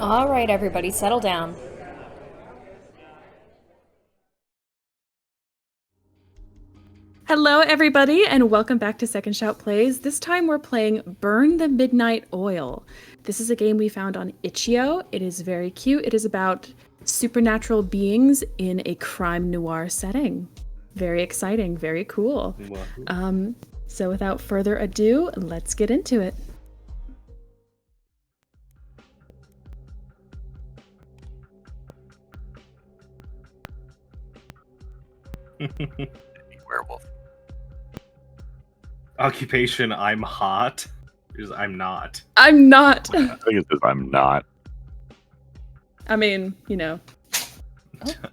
All right, everybody, settle down. Hello, everybody, and welcome back to Second Shout Plays. This time we're playing Burn the Midnight Oil. This is a game we found on Itch.io. It is very cute. It is about supernatural beings in a crime noir setting. Very exciting, very cool. So without further ado, let's get into it. Werewolf. Occupation, I'm hot. I'm not. I'm not. I think it says I'm not. I mean, you know.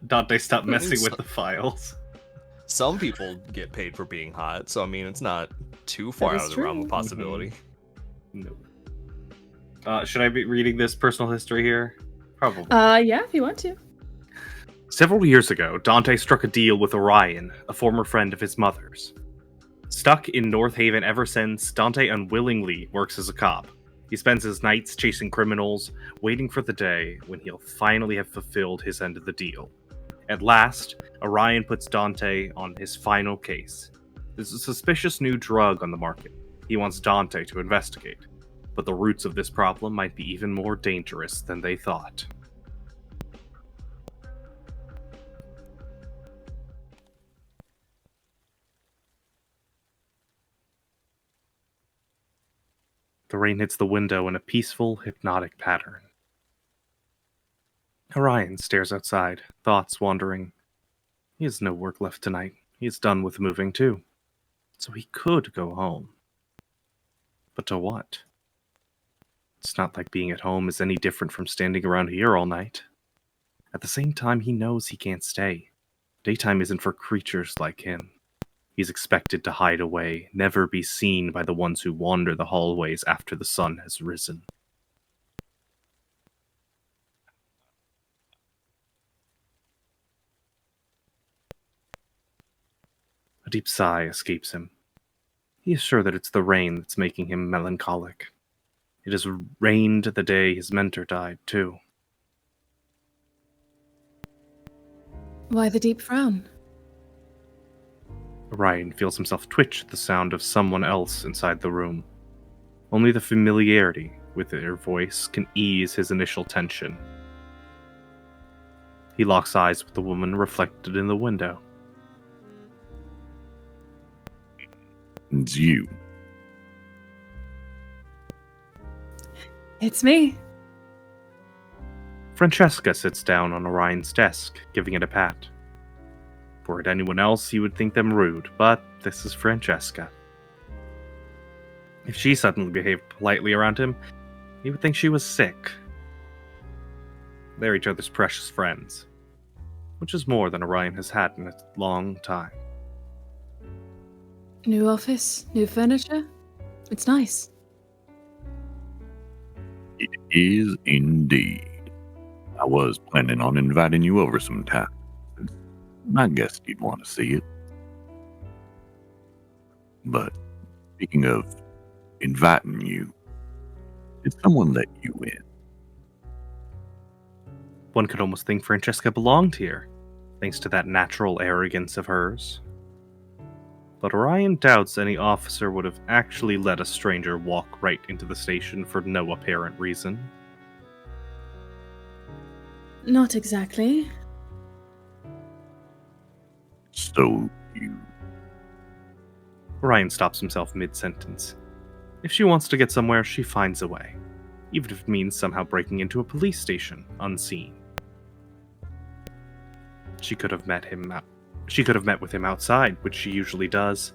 Dante, stop messing with the files. Some people get paid for being hot, so I mean, it's not too far out of the realm of possibility. No. Should I be reading this personal history here? Probably. Yeah, if you want to. Several years ago, Dante struck a deal with Orion, a former friend of his mother's. Stuck in North Haven ever since, Dante unwillingly works as a cop. He spends his nights chasing criminals, waiting for the day when he'll finally have fulfilled his end of the deal. At last, Orion puts Dante on his final case. There's a suspicious new drug on the market. He wants Dante to investigate, but the roots of this problem might be even more dangerous than they thought. The rain hits the window in a peaceful, hypnotic pattern. Orion stares outside, thoughts wandering. He has no work left tonight. He is done with moving too. So he could go home. But to what? It's not like being at home is any different from standing around here all night. At the same time, he knows he can't stay. Daytime isn't for creatures like him. He's expected to hide away, never be seen by the ones who wander the hallways after the sun has risen. A deep sigh escapes him. He is sure that it's the rain that's making him melancholic. It has rained the day his mentor died, too. Why the deep frown? Orion feels himself twitch at the sound of someone else inside the room. Only the familiarity with their voice can ease his initial tension. He locks eyes with the woman reflected in the window. It's you. It's me. Francesca sits down on Orion's desk, giving it a pat. Were it anyone else, you would think them rude, but this is Francesca. If she suddenly behaved politely around him, he would think she was sick. They're each other's precious friends, which is more than Orion has had in a long time. New office, new furniture. It's nice. It is indeed. I was planning on inviting you over sometime. I guess you'd want to see it. But speaking of inviting you, did someone let you in? One could almost think Francesca belonged here, thanks to that natural arrogance of hers. But Orion doubts any officer would have actually let a stranger walk right into the station for no apparent reason. Not exactly. So you... Orion stops himself mid-sentence. If she wants to get somewhere, she finds a way, even if it means somehow breaking into a police station, unseen. She could have met with him outside, which she usually does,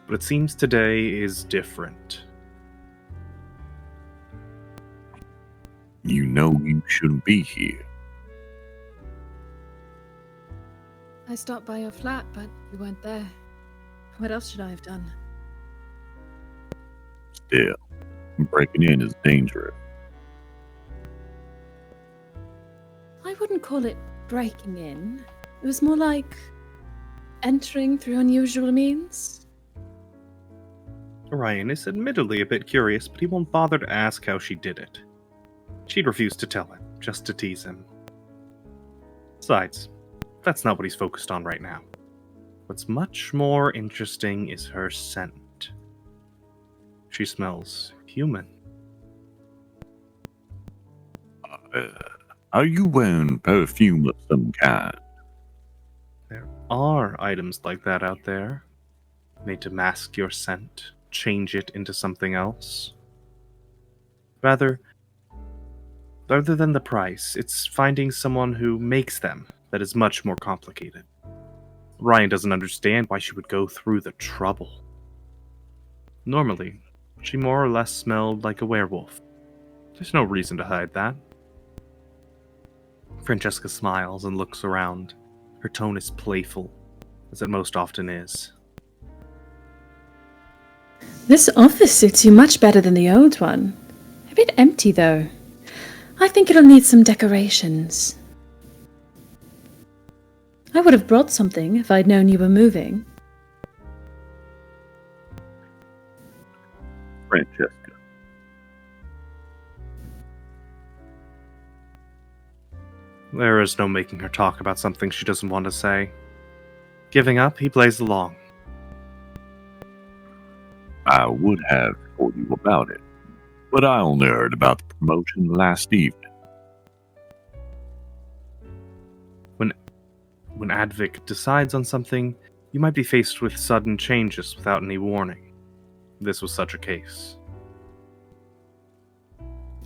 but it seems today is different. You know you shouldn't be here. I stopped by your flat, but you weren't there. What else should I have done? Still, breaking in is dangerous. I wouldn't call it breaking in. It was more like entering through unusual means. Orion is admittedly a bit curious, but he won't bother to ask how she did it. She'd refuse to tell him, just to tease him. Besides, that's not what he's focused on right now. What's much more interesting is her scent. She smells human. Are you wearing perfume of some kind? There are items like that out there, made to mask your scent, change it into something else. Rather than the price, it's finding someone who makes them that is much more complicated. Ryan doesn't understand why she would go through the trouble. Normally, she more or less smelled like a werewolf. There's no reason to hide that. Francesca smiles and looks around. Her tone is playful, as it most often is. This office suits you much better than the old one. A bit empty, though. I think it'll need some decorations. I would have brought something if I'd known you were moving. Francesca. There is no making her talk about something she doesn't want to say. Giving up, he plays along. I would have told you about it, but I only heard about the promotion last evening. When Advic decides on something, you might be faced with sudden changes without any warning. This was such a case.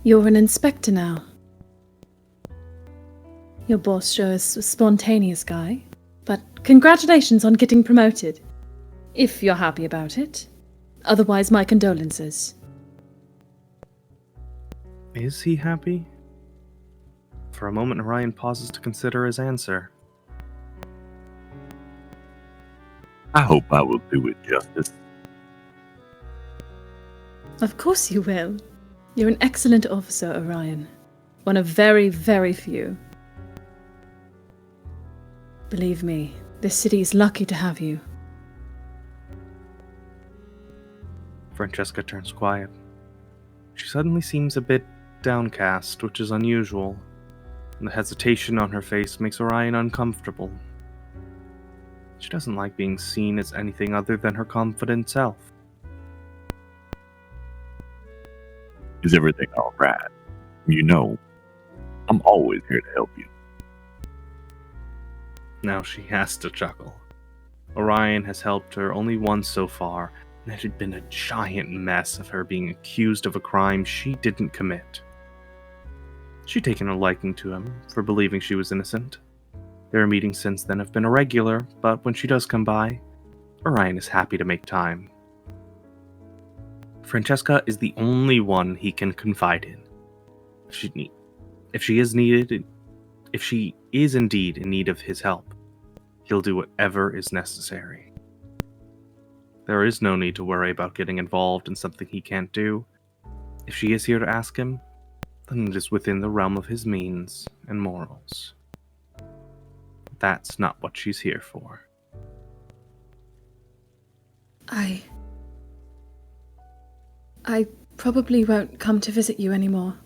You're an inspector now. Your boss sure is a spontaneous guy, but congratulations on getting promoted. If you're happy about it. Otherwise, my condolences. Is he happy? For a moment, Orion pauses to consider his answer. I hope I will do it justice. Of course you will. You're an excellent officer, Orion. One of very, very few. Believe me, this city is lucky to have you. Francesca turns quiet. She suddenly seems a bit downcast, which is unusual, and the hesitation on her face makes Orion uncomfortable. She doesn't like being seen as anything other than her confident self. Is everything all right? You know, I'm always here to help you. Now she has to chuckle. Orion has helped her only once so far, and it had been a giant mess of her being accused of a crime she didn't commit. She'd taken a liking to him for believing she was innocent. Their meetings since then have been irregular, but when she does come by, Orion is happy to make time. Francesca is the only one he can confide in. If she is indeed in need of his help, he'll do whatever is necessary. There is no need to worry about getting involved in something he can't do. If she is here to ask him, then it is within the realm of his means and morals. That's not what she's here for. I probably won't come to visit you anymore.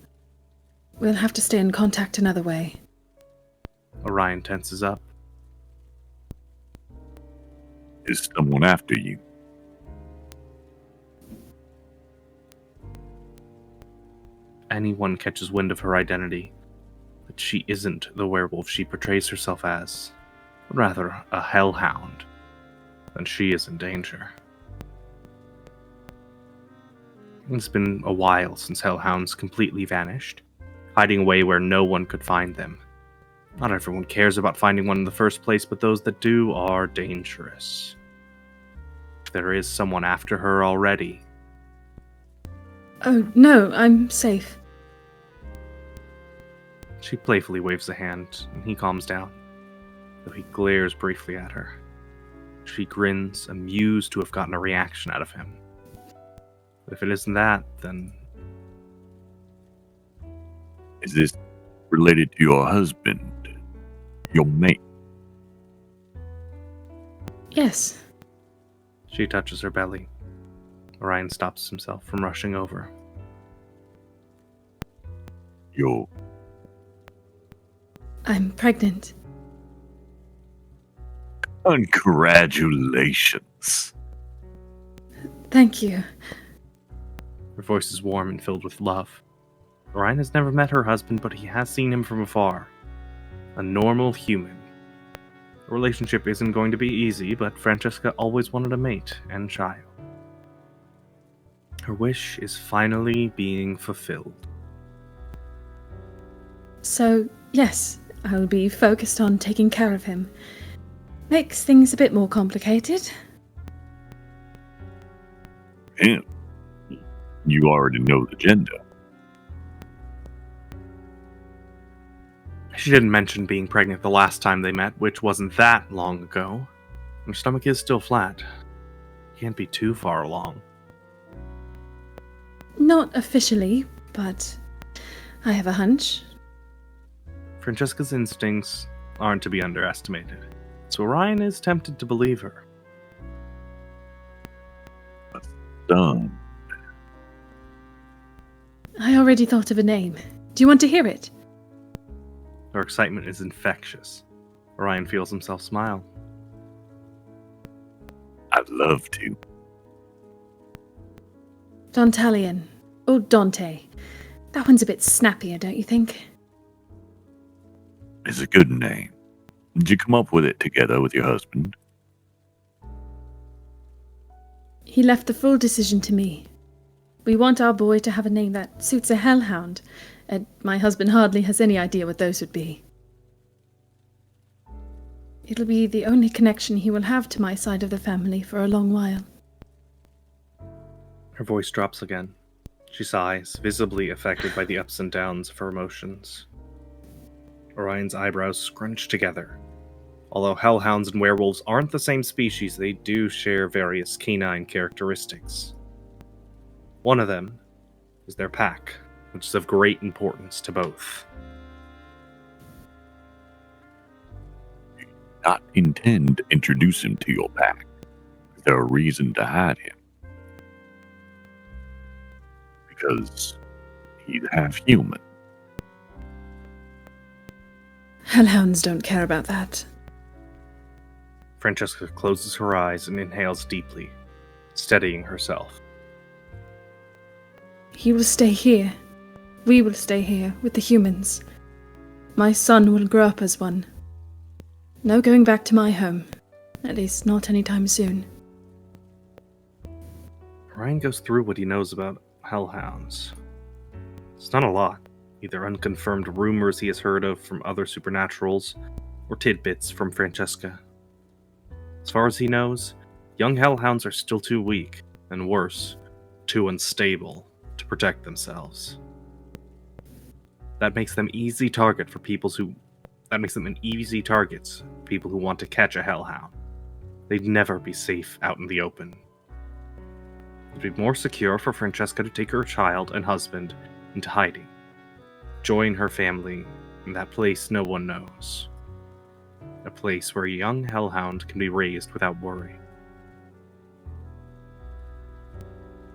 We'll have to stay in contact another way. Orion tenses up. Is someone after you? Anyone catches wind of her identity, that she isn't the werewolf she portrays herself as, but rather a hellhound, then she is in danger. It's been a while since hellhounds completely vanished, hiding away where no one could find them. Not everyone cares about finding one in the first place, but those that do are dangerous. If there is someone after her already. Oh, no, I'm safe. She playfully waves a hand, and he calms down, though he glares briefly at her. She grins, amused to have gotten a reaction out of him. But if it isn't that, then... Is this related to your husband? Your mate? Yes. She touches her belly. Orion stops himself from rushing over. Your I'm pregnant. Congratulations. Thank you. Her voice is warm and filled with love. Orion has never met her husband, but he has seen him from afar. A normal human. The relationship isn't going to be easy, but Francesca always wanted a mate and child. Her wish is finally being fulfilled. So, yes, I'll be focused on taking care of him. Makes things a bit more complicated. Him. You already know the gender. She didn't mention being pregnant the last time they met, which wasn't that long ago. Her stomach is still flat. Can't be too far along. Not officially, but I have a hunch. Francesca's instincts aren't to be underestimated, so Orion is tempted to believe her. Done. I already thought of a name. Do you want to hear it? Her excitement is infectious. Orion feels himself smile. I'd love to. Dantalian. Or Dante. That one's a bit snappier, don't you think? It's a good name. Did you come up with it together with your husband? He left the full decision to me. We want our boy to have a name that suits a hellhound, and my husband hardly has any idea what those would be. It'll be the only connection he will have to my side of the family for a long while. Her voice drops again. She sighs, visibly affected by the ups and downs of her emotions. Orion's eyebrows scrunch together. Although hellhounds and werewolves aren't the same species, they do share various canine characteristics. One of them is their pack, which is of great importance to both. Not intend to introduce him to your pack. Is there a reason to hide him? Because he's half human. Hellhounds don't care about that. Francesca closes her eyes and inhales deeply, steadying herself. He will stay here. We will stay here with the humans. My son will grow up as one. No going back to my home. At least not anytime soon. Orion goes through what he knows about hellhounds. It's not a lot. Either unconfirmed rumors he has heard of from other supernaturals, or tidbits from Francesca. As far as he knows, young hellhounds are still too weak, and worse, too unstable to protect themselves. That makes them easy targets for people who want to catch a hellhound. They'd never be safe out in the open. It'd be more secure for Francesca to take her child and husband into hiding. Join her family in that place no one knows. A place where a young hellhound can be raised without worry.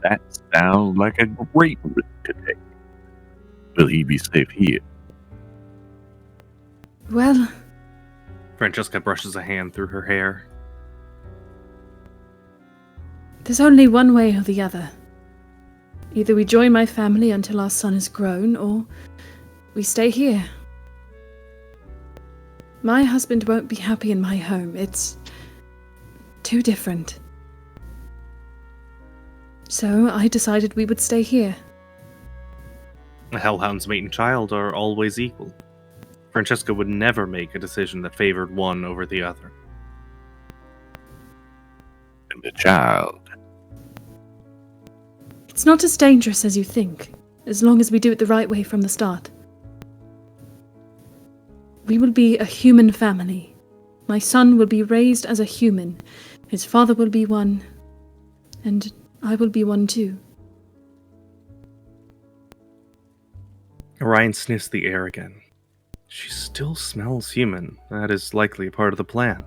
That sounds like a great risk to take. Will he be safe here? Well, Francesca brushes a hand through her hair. there's only one way or the other. Either we join my family until our son is grown, or we stay here. My husband won't be happy in my home. It's too different. So I decided we would stay here. A hellhound's mate and child are always equal. Francesca would never make a decision that favored one over the other. And the child. It's not as dangerous as you think, as long as we do it the right way from the start. We will be a human family. My son will be raised as a human. His father will be one, and I will be one too. Orion sniffs the air again. She still smells human. That is likely a part of the plan.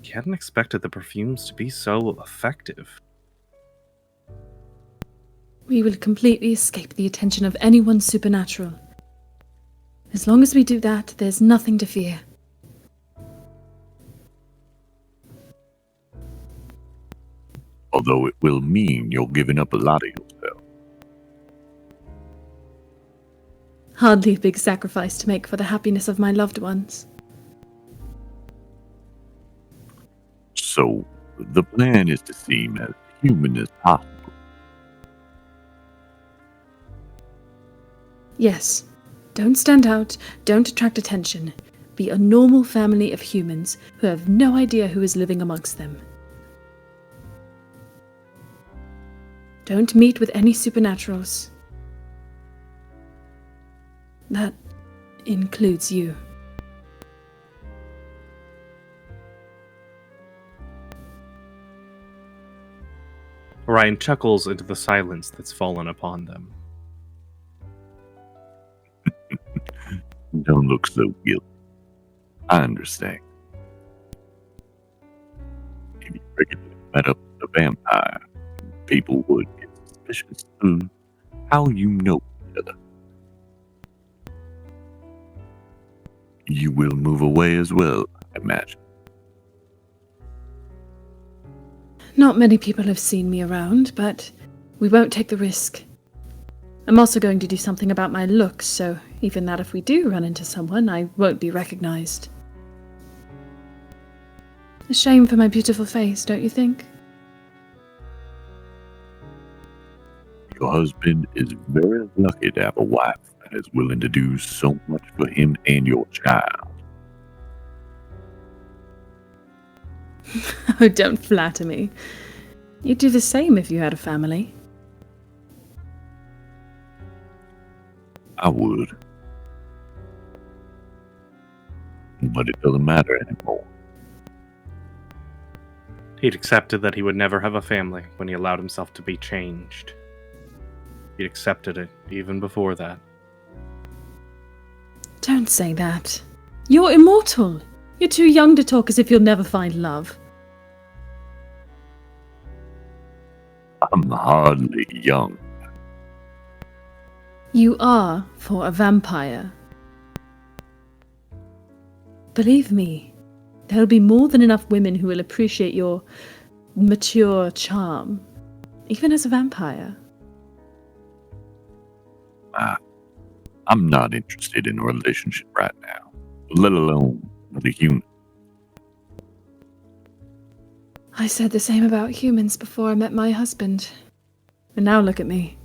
He hadn't expected the perfumes to be so effective. We will completely escape the attention of anyone supernatural. As long as we do that, there's nothing to fear. Although it will mean you're giving up a lot of yourself. Hardly a big sacrifice to make for the happiness of my loved ones. So, the plan is to seem as human as possible. Yes. Don't stand out, don't attract attention. Be a normal family of humans who have no idea who is living amongst them. Don't meet with any supernaturals. That includes you. Orion chuckles into the silence that's fallen upon them. Don't look so guilty. I understand. If you regularly met up with a vampire, people would get suspicious of how you know each other. You will move away as well, I imagine. Not many people have seen me around, but we won't take the risk. I'm also going to do something about my looks, so even that if we do run into someone, I won't be recognized. A shame for my beautiful face, don't you think? Your husband is very lucky to have a wife that is willing to do so much for him and your child. Oh, don't flatter me. You'd do the same if you had a family. I would. But it doesn't matter anymore. He'd accepted that he would never have a family when he allowed himself to be changed. He'd accepted it even before that. Don't say that. You're immortal. You're too young to talk as if you'll never find love. I'm hardly young. You are for a vampire. Believe me, there'll be more than enough women who will appreciate your mature charm, even as a vampire. I'm not interested in a relationship right now, let alone with a human. I said the same about humans before I met my husband. And now look at me.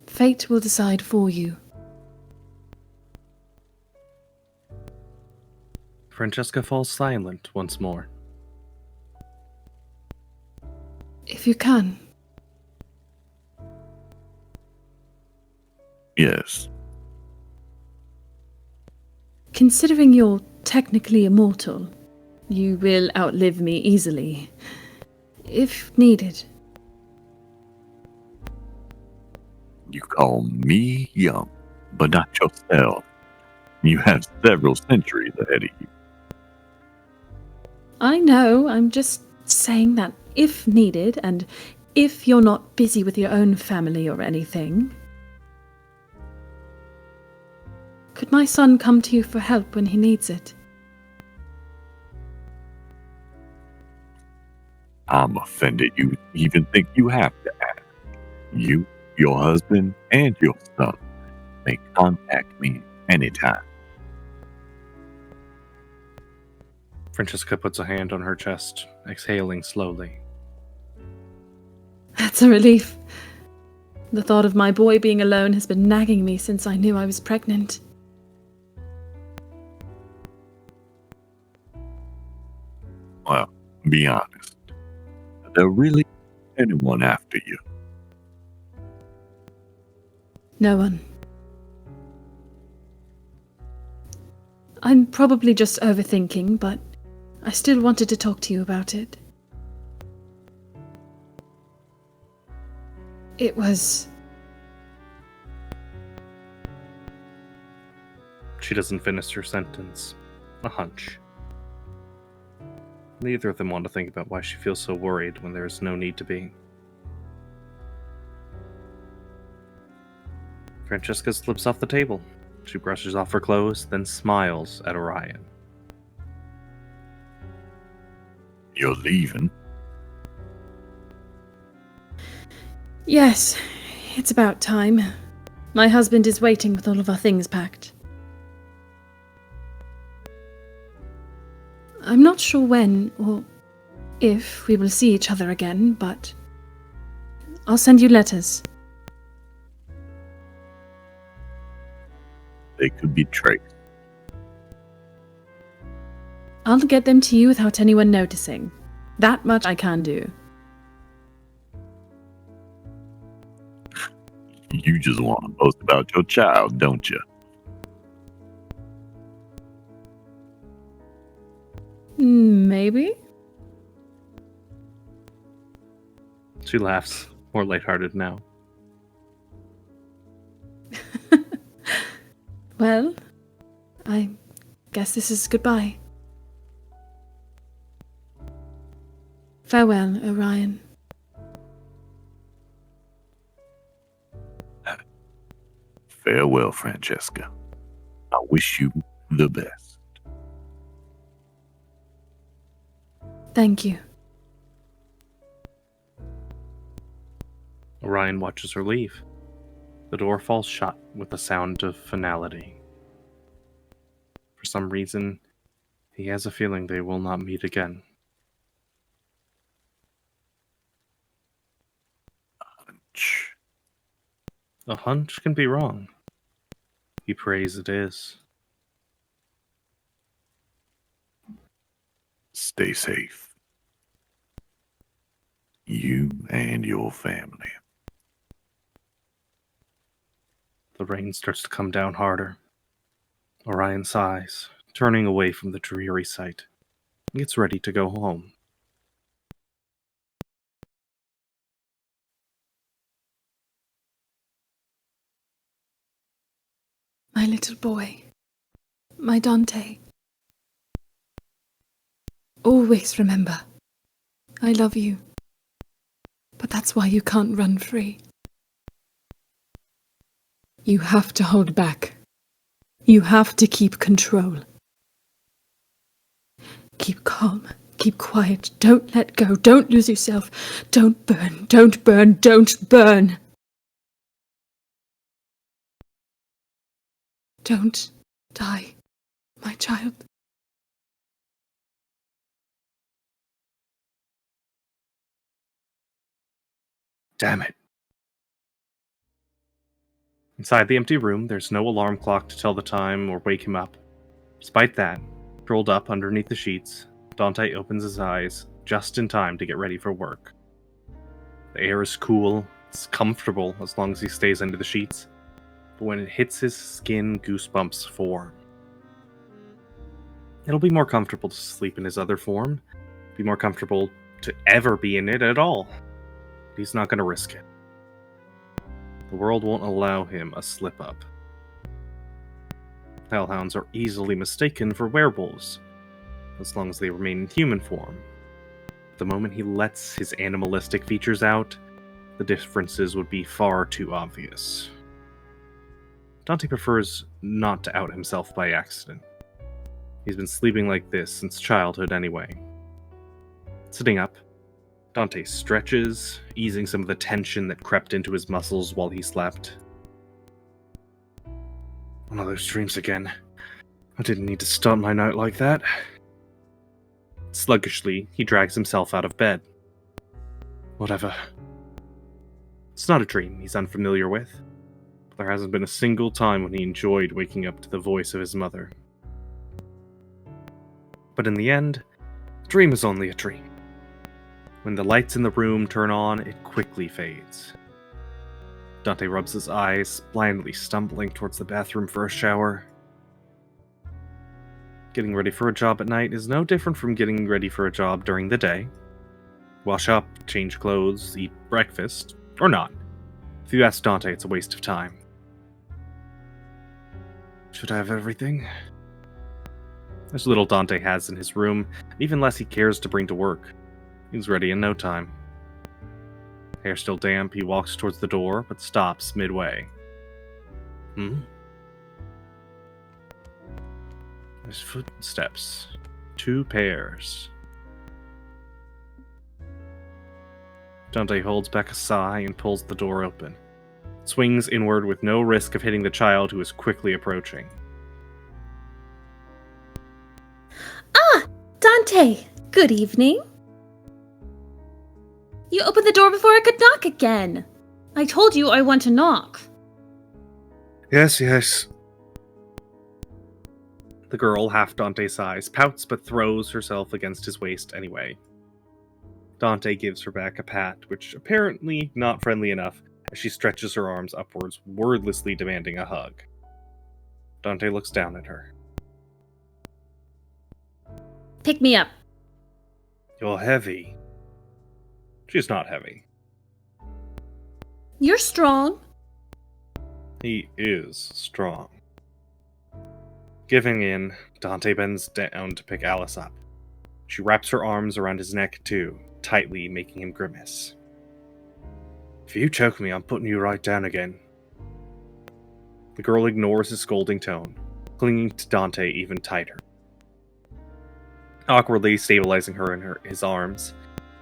Fate will decide for you. Francesca falls silent once more. If you can. Yes, Considering you're technically immortal, you will outlive me easily. If needed. you call me young, but not yourself. You have several centuries ahead of you. I know, I'm just saying that if needed, and if you're not busy with your own family or anything. Could my son come to you for help when he needs it? I'm offended you even think you have to ask. You, your husband, and your son may contact me anytime. Francesca puts a hand on her chest, exhaling slowly. That's a relief. The thought of my boy being alone has been nagging me since I knew I was pregnant. Well, be honest. There really anyone after you? No one. I'm probably just overthinking, but I still wanted to talk to you about it. It was... She doesn't finish her sentence. A hunch. Neither of them want to think about why she feels so worried when there is no need to be. Francesca slips off the table. She brushes off her clothes, then smiles at Orion. You're leaving? Yes, it's about time. My husband is waiting with all of our things packed. I'm not sure when or if we will see each other again, but I'll send you letters. They could be traced. I'll get them to you without anyone noticing. That much I can do. You just want to boast about your child, don't you? Maybe? She laughs, more lighthearted now. Well, I guess this is goodbye. Farewell, Orion. Farewell, Francesca. I wish you the best. Thank you. Orion watches her leave. The door falls shut with a sound of finality. For some reason, he has a feeling they will not meet again. Hunch. A hunch can be wrong. He prays it is. Stay safe. You and your family. The rain starts to come down harder. Orion sighs, turning away from the dreary sight. He gets ready to go home. My little boy. My Dante. Always remember, I love you. But that's why you can't run free. You have to hold back. You have to keep control. Keep calm. Keep quiet. Don't let go. Don't lose yourself. Don't burn. Don't burn. Don't burn. Don't die, my child. Damn it. Inside the empty room, there's no alarm clock to tell the time or wake him up. Despite that, curled up underneath the sheets, Dante opens his eyes just in time to get ready for work. The air is cool, it's comfortable as long as he stays under the sheets, but when it hits his skin, goosebumps form. It'll be more comfortable to sleep in his other form, be more comfortable to ever be in it at all. But he's not going to risk it. The world won't allow him a slip-up. Hellhounds are easily mistaken for werewolves, as long as they remain in human form. The moment he lets his animalistic features out, the differences would be far too obvious. Dante prefers not to out himself by accident. He's been sleeping like this since childhood anyway. Sitting up, Dante stretches, easing some of the tension that crept into his muscles while he slept. One of those dreams again. I didn't need to start my night like that. Sluggishly, he drags himself out of bed. Whatever. It's not a dream he's unfamiliar with. There hasn't been a single time when he enjoyed waking up to the voice of his mother. But in the end, a dream is only a dream. When the lights in the room turn on, it quickly fades. Dante rubs his eyes, blindly stumbling towards the bathroom for a shower. Getting ready for a job at night is no different from getting ready for a job during the day. Wash up, change clothes, eat breakfast, or not. If you ask Dante, it's a waste of time. Should I have everything? There's little Dante has in his room, even less he cares to bring to work. He's ready in no time. Hair still damp, he walks towards the door, but stops midway. There's footsteps. 2 pairs. Dante holds back a sigh and pulls the door open. Swings inward with no risk of hitting the child who is quickly approaching. Ah! Dante! Good evening. You opened the door before I could knock again. I told you I want to knock. Yes. The girl, half Dante's size, pouts but throws herself against his waist anyway. Dante gives her back a pat, which apparently not friendly enough, as she stretches her arms upwards, wordlessly demanding a hug. Dante looks down at her. Pick me up. You're heavy. She's not heavy. You're strong. He is strong. Giving in, Dante bends down to pick Alice up. She wraps her arms around his neck too, tightly making him grimace. If you choke me, I'm putting you right down again. The girl ignores his scolding tone, clinging to Dante even tighter. Awkwardly stabilizing her in his arms,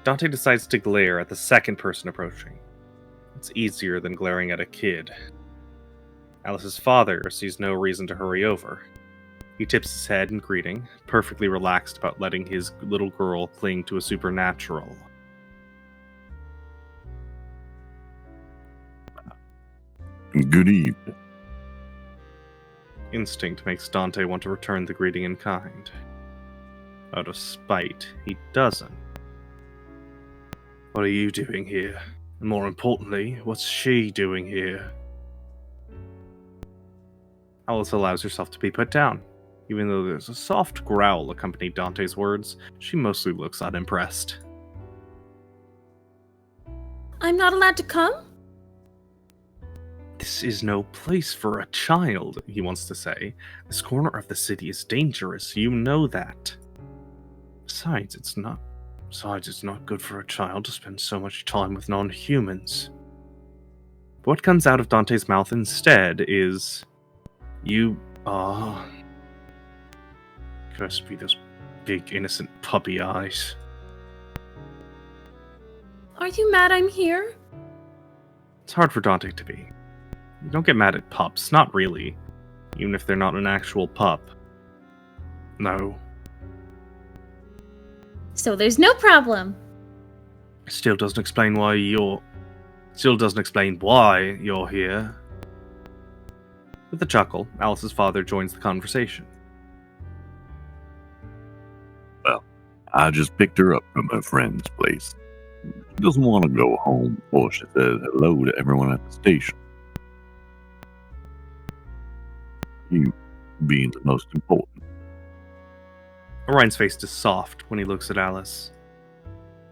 Dante decides to glare at the second person approaching. It's easier than glaring at a kid. Alice's father sees no reason to hurry over. He tips his head in greeting, perfectly relaxed about letting his little girl cling to a supernatural. Good evening. Instinct makes Dante want to return the greeting in kind. Out of spite, he doesn't. What are you doing here? And more importantly, what's she doing here? Alice allows herself to be put down. Even though there's a soft growl accompanying Dante's words, she mostly looks unimpressed. I'm not allowed to come? This is no place for a child, he wants to say. This corner of the city is dangerous, you know that. Besides, it's not good for a child to spend so much time with non-humans. What comes out of Dante's mouth instead is, you are... Cursed be those big, innocent puppy eyes. Are you mad I'm here? It's hard for Dante to be. You don't get mad at pups, not really. Even if they're not an actual pup. No. So there's no problem. Still doesn't explain why you're here. With a chuckle, Alice's father joins the conversation. I just picked her up from her friend's place. She doesn't want to go home before she says hello to everyone at the station. You being the most important. Orion's face is soft when he looks at Alice.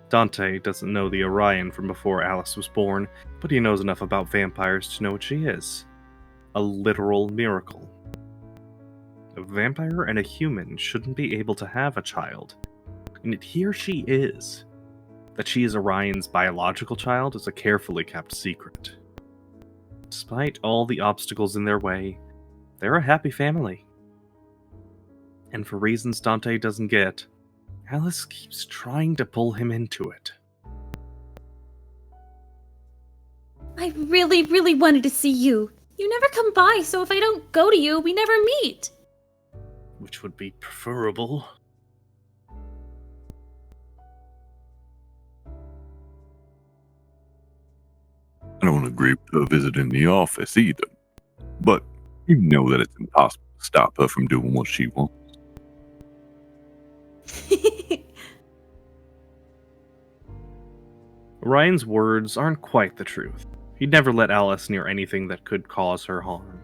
Dante doesn't know the Orion from before Alice was born, but he knows enough about vampires to know what she is. A literal miracle. A vampire and a human shouldn't be able to have a child. And yet here she is. That she is Orion's biological child is a carefully kept secret. Despite all the obstacles in their way, they're a happy family. And for reasons Dante doesn't get, Alice keeps trying to pull him into it. I really, really wanted to see you. You never come by, so if I don't go to you, we never meet. Which would be preferable. I don't agree with her visiting the office either. But you know that it's impossible to stop her from doing what she wants. Orion's words aren't quite the truth. He'd never let Alice near anything that could cause her harm.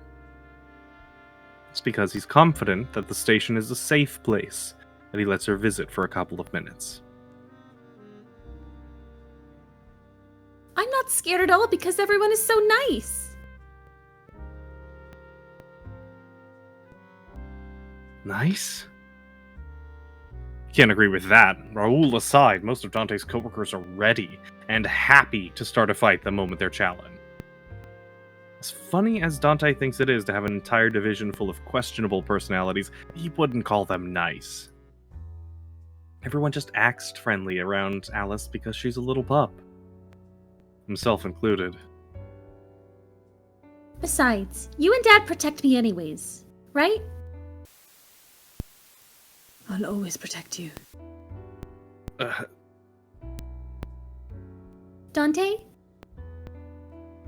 It's because he's confident that the station is a safe place that he lets her visit for a couple of minutes. I'm not scared at all because everyone is so nice. Nice? Can't agree with that. Raoul aside, most of Dante's coworkers are ready and happy to start a fight the moment they're challenged. As funny as Dante thinks it is to have an entire division full of questionable personalities, he wouldn't call them nice. Everyone just acts friendly around Alice because she's a little pup. Himself included. Besides, you and Dad protect me anyways, right? I'll always protect you. Dante?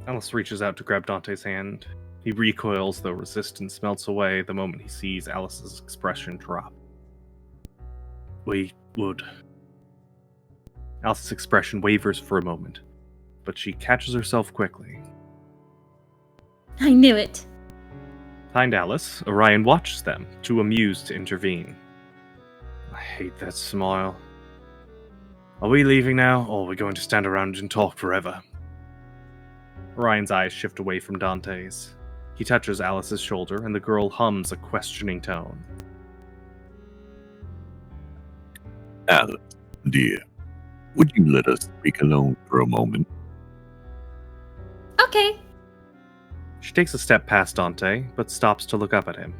Alice reaches out to grab Dante's hand. He recoils, though resistance melts away the moment he sees Alice's expression drop. We would. Alice's expression wavers for a moment, but she catches herself quickly. I knew it. Behind Alice, Orion watches them, too amused to intervene. I hate that smile. Are we leaving now, or are we going to stand around and talk forever? Orion's eyes shift away from Dante's. He touches Alice's shoulder, and the girl hums a questioning tone. Alice, dear, would you let us speak alone for a moment? Okay. She takes a step past Dante, but stops to look up at him.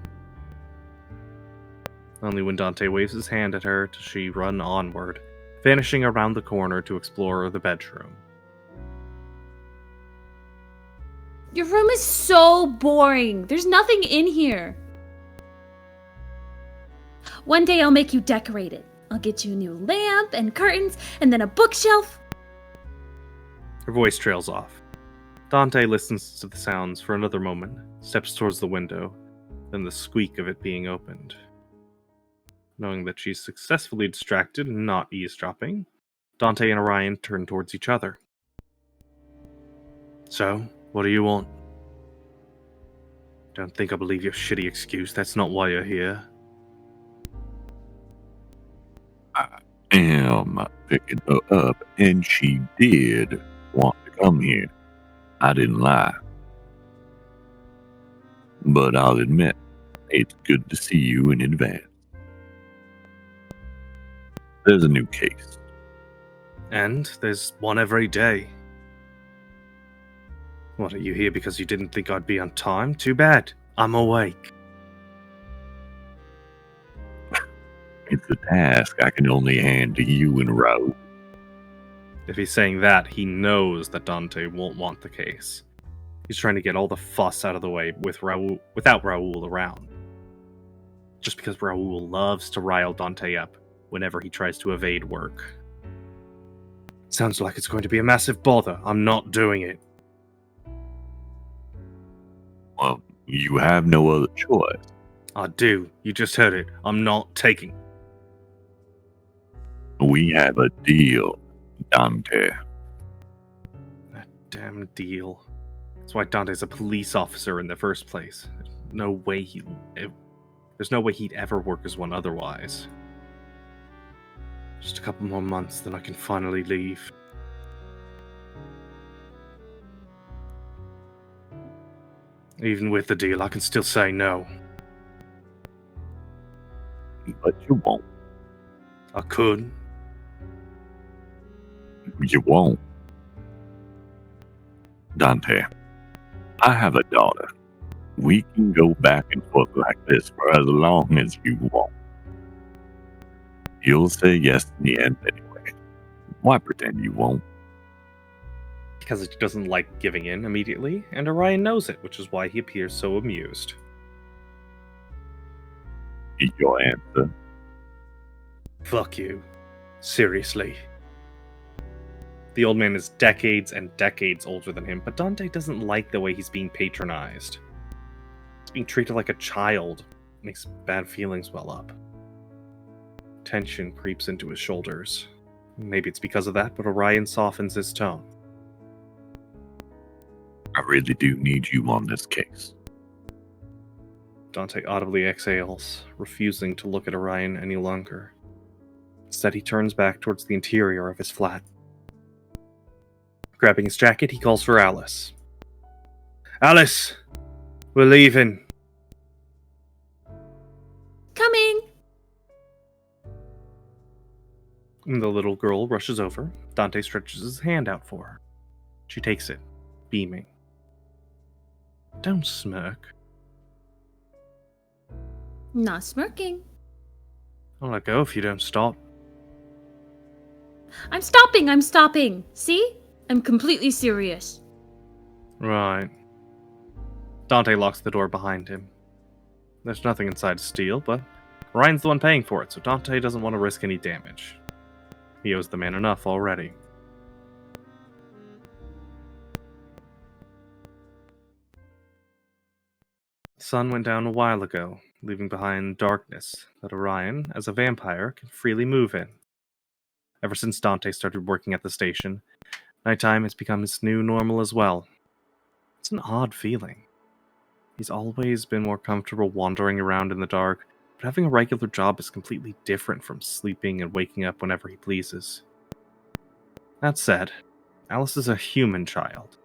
Only when Dante waves his hand at her does she run onward, vanishing around the corner to explore the bedroom. Your room is so boring. There's nothing in here. One day I'll make you decorate it. I'll get you a new lamp and curtains and then a bookshelf. Her voice trails off. Dante listens to the sounds for another moment, steps towards the window, then the squeak of it being opened. Knowing that she's successfully distracted and not eavesdropping, Dante and Orion turn towards each other. So, what do you want? Don't think I believe your shitty excuse. That's not why you're here. I am picking her up, and she did want to come here. I didn't lie. But I'll admit, it's good to see you in advance. There's a new case. And there's one every day. What, are you here because you didn't think I'd be on time? Too bad. I'm awake. It's a task I can only hand to you and Raoul. If he's saying that, he knows that Dante won't want the case. He's trying to get all the fuss out of the way without Raoul around. Just because Raoul loves to rile Dante up whenever he tries to evade work. Sounds like it's going to be a massive bother. I'm not doing it. Well, you have no other choice. I do. You just heard it. I'm not taking. We have a deal, Dante. That damn deal. That's why Dante's a police officer in the first place. There's no way he'd ever work as one otherwise. Just a couple more months, then I can finally leave. Even with the deal, I can still say no. But you won't. I could. You won't. Dante, I have a daughter. We can go back and forth like this for as long as you want. You'll say yes in the end anyway. Why pretend you won't? Because he doesn't like giving in immediately, and Orion knows it, which is why he appears so amused. Your answer? Fuck you. Seriously. The old man is decades and decades older than him, but Dante doesn't like the way he's being patronized. He's being treated like a child. Makes bad feelings well up. Tension creeps into his shoulders. Maybe it's because of that, but Orion softens his tone. I really do need you on this case. Dante audibly exhales, refusing to look at Orion any longer. Instead, he turns back towards the interior of his flat. Grabbing his jacket, he calls for Alice. Alice! We're leaving. Coming. And the little girl rushes over. Dante stretches his hand out for her. She takes it, beaming. don't smirk. Not smirking. I'll let go if you don't stop. I'm stopping. See? I'm completely serious. Right. Dante locks the door behind him. There's nothing inside to steal, but Orion's the one paying for it, so Dante doesn't want to risk any damage. He owes the man enough already. The sun went down a while ago, leaving behind darkness that Orion, as a vampire, can freely move in. Ever since Dante started working at the station, nighttime has become his new normal as well. It's an odd feeling. He's always been more comfortable wandering around in the dark, but having a regular job is completely different from sleeping and waking up whenever he pleases. That said, Alice is a human child,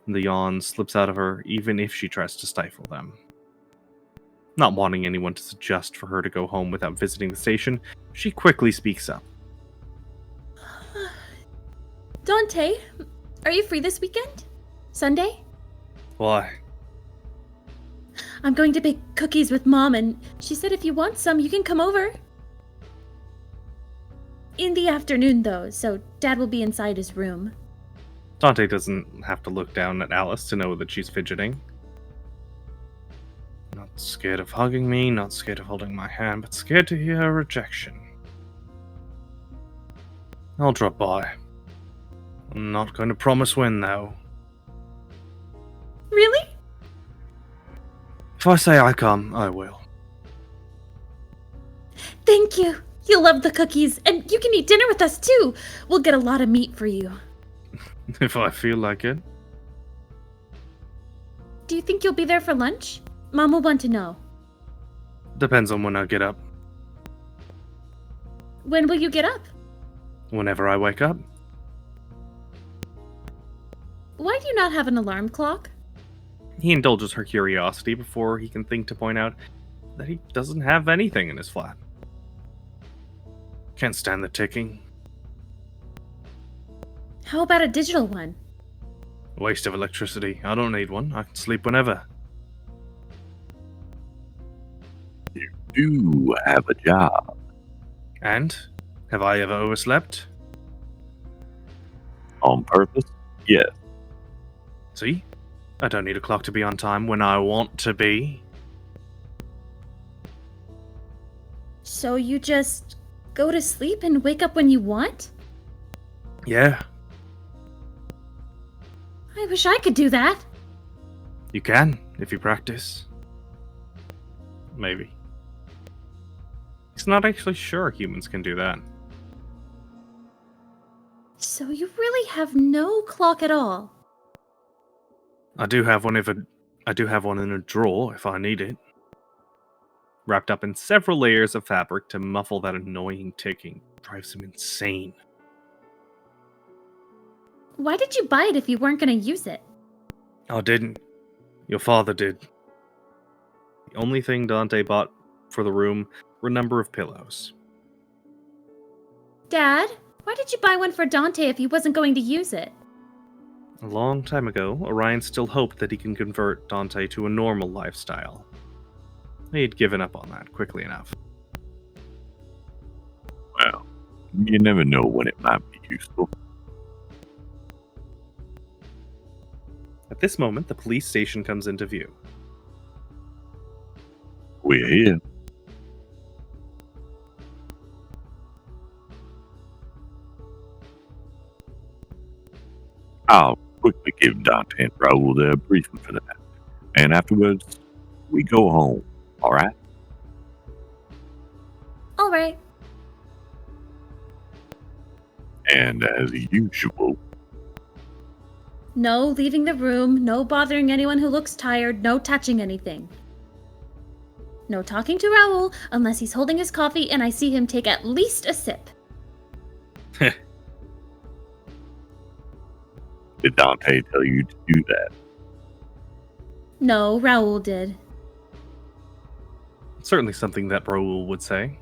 and the yawn slips out of her even if she tries to stifle them. Not wanting anyone to suggest for her to go home without visiting the station, she quickly speaks up. Dante, are you free this weekend? Sunday? Why? I'm going to bake cookies with Mom, and she said if you want some, you can come over. In the afternoon, though, so Dad will be inside his room. Dante doesn't have to look down at Alice to know that she's fidgeting. Not scared of hugging me, not scared of holding my hand, but scared to hear her rejection. I'll drop by. I'm not going to promise when, though. Really? If I say I come, I will. Thank you. You'll love the cookies, and you can eat dinner with us, too. We'll get a lot of meat for you. If I feel like it. Do you think you'll be there for lunch? Mom will want to know. Depends on when I get up. When will you get up? Whenever I wake up. Why do you not have an alarm clock? He indulges her curiosity before he can think to point out that he doesn't have anything in his flat. Can't stand the ticking. How about a digital one? Waste of electricity. I don't need one. I can sleep whenever. You do have a job. And? Have I ever overslept? On purpose? Yes. See? I don't need a clock to be on time when I want to be. So you just go to sleep and wake up when you want? Yeah, I wish I could do that. you can, if you practice. Maybe. He's not actually sure humans can do that. So you really have no clock at all? I do have one in a drawer if I need it. Wrapped up in several layers of fabric to muffle that annoying ticking. Drives him insane. Why did you buy it if you weren't going to use it? I didn't. Your father did. The only thing Dante bought for the room were a number of pillows. Dad, why did you buy one for Dante if he wasn't going to use it? A long time ago, Orion still hoped that he can convert Dante to a normal lifestyle. He had given up on that quickly enough. Well, you never know when it might be useful. At this moment, the police station comes into view. We're here. I'll quickly give Dante and Raoul their briefing for that. And afterwards, we go home. All right? All right. And as usual, No leaving the room, no bothering anyone who looks tired, no touching anything. No talking to Raoul unless he's holding his coffee and I see him take at least a sip. did Dante tell you to do that? No, Raoul did. Certainly something that Raoul would say.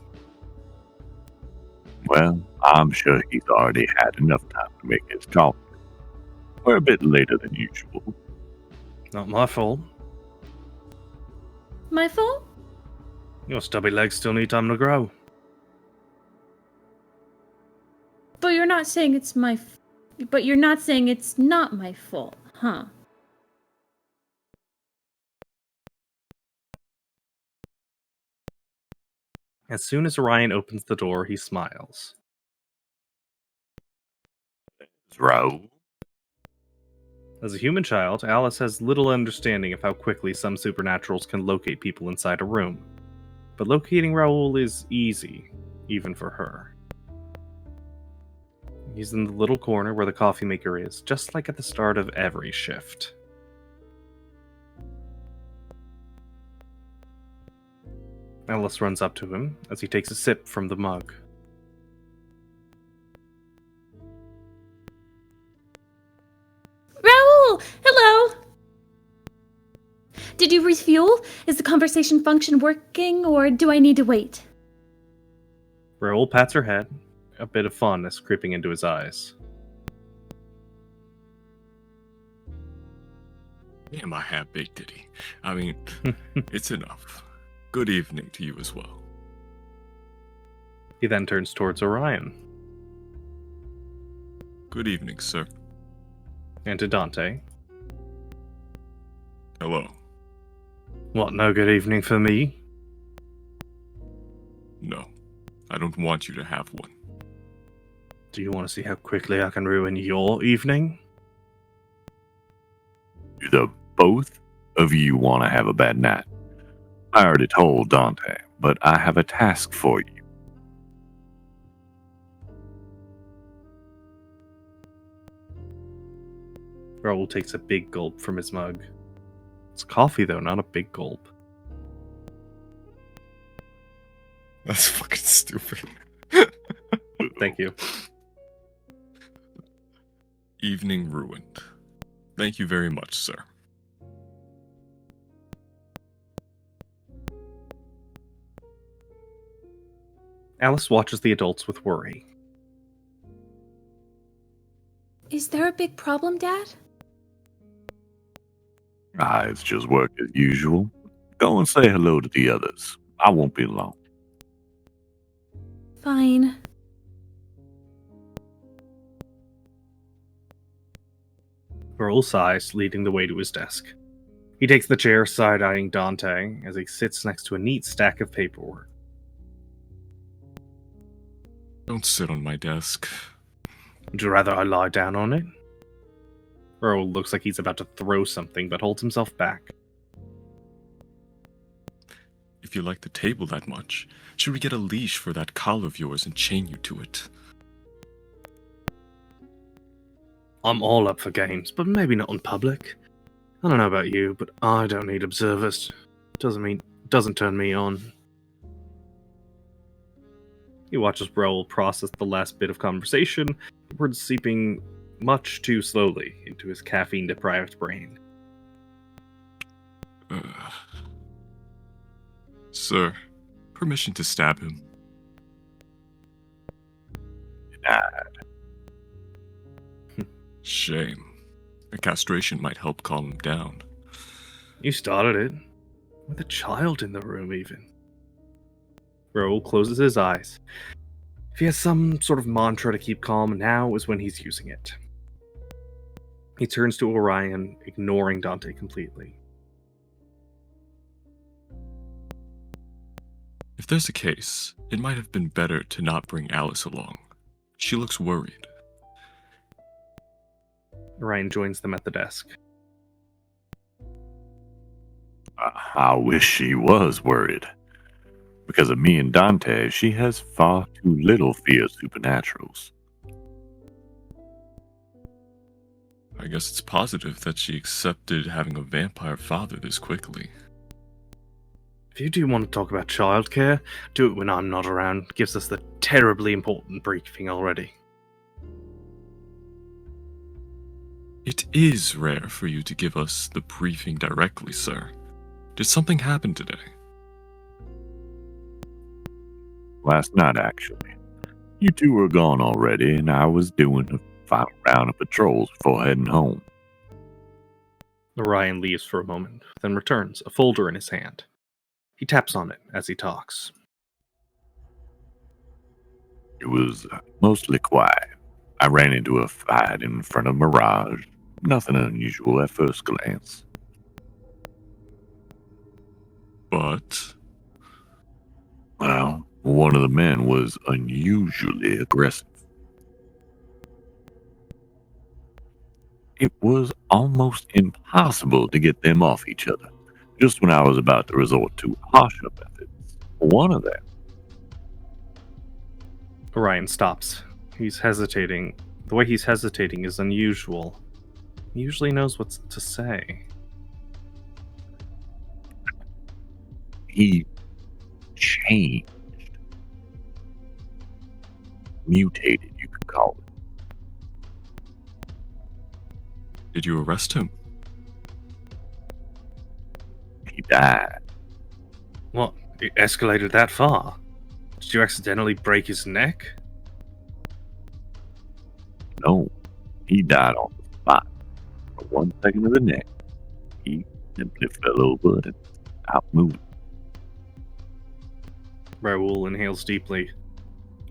Well, I'm sure he's already had enough time to make his coffee. We're a bit later than usual. Not my fault. My fault? Your stubby legs still need time to grow. But you're not saying it's but you're not saying it's not my fault, huh? As soon as Orion opens the door, he smiles. Raoul? As a human child, Alice has little understanding of how quickly some supernaturals can locate people inside a room. But locating Raoul is easy, even for her. He's in the little corner where the coffee maker is, just like at the start of every shift. Alice runs up to him as he takes a sip from the mug. Raoul! Hello! Did you refuel? Is the conversation function working, or do I need to wait? Raoul pats her head, a bit of fondness creeping into his eyes. Damn, I half-baked Diddy. I mean, it's enough. Good evening to you as well. He then turns towards Orion. Good evening, sir. And to Dante. Hello. What, no good evening for me? No, I don't want you to have one. Do you want to see how quickly I can ruin your evening? Do the both of you want to have a bad night? I already told Dante, but I have a task for you. Raoul takes a big gulp from his mug. It's coffee, though, not a big gulp. That's fucking stupid. Thank you. Evening ruined. Thank you very much, sir. Alice watches the adults with worry. Is there a big problem, Dad? It's just work as usual. Go and say hello to the others. I won't be long. Fine. Raoul sighs, leading the way to his desk. He takes the chair, side-eyeing Dante as he sits next to a neat stack of paperwork. Don't sit on my desk. Would you rather I lie down on it? Raoul looks like he's about to throw something, but holds himself back. If you like the table that much, should we get a leash for that collar of yours and chain you to it? I'm all up for games, but maybe not in public. I don't know about you, but I don't need observers. Doesn't turn me on. He watches Raoul process the last bit of conversation, words seeping much too slowly into his caffeine-deprived brain. Sir, permission to stab him. Shame. A castration might help calm him down. You started it. With a child in the room, even. Raoul closes his eyes. If he has some sort of mantra to keep calm, now is when he's using it. He turns to Orion, ignoring Dante completely. If there's a case, it might have been better to not bring Alice along. She looks worried. Orion joins them at the desk. I wish she was worried. Because of me and Dante, she has far too little fear of supernaturals. I guess it's positive that she accepted having a vampire father this quickly. If you do want to talk about childcare, do it when I'm not around. Gives us the terribly important briefing already. It is rare for you to give us the briefing directly, sir. Did something happen today? Last night, actually. You two were gone already, and I was doing a final round of patrols before heading home. Orion leaves for a moment, then returns, a folder in his hand. He taps on it as he talks. It was mostly quiet. I ran into a fight in front of Mirage. Nothing unusual at first glance. But Well, one of the men was unusually aggressive. It was almost impossible to get them off each other, just when I was about to resort to harsher methods. One of them. Orion stops. He's hesitating. The way he's hesitating is unusual. He usually knows what to say. He changed. Mutated, you could call it. did you arrest him? He died. What? It escalated that far? Did you accidentally break his neck? No, he died on the spot. For 1 second of the neck, he simply fell over and stopped moving. Raoul inhales deeply.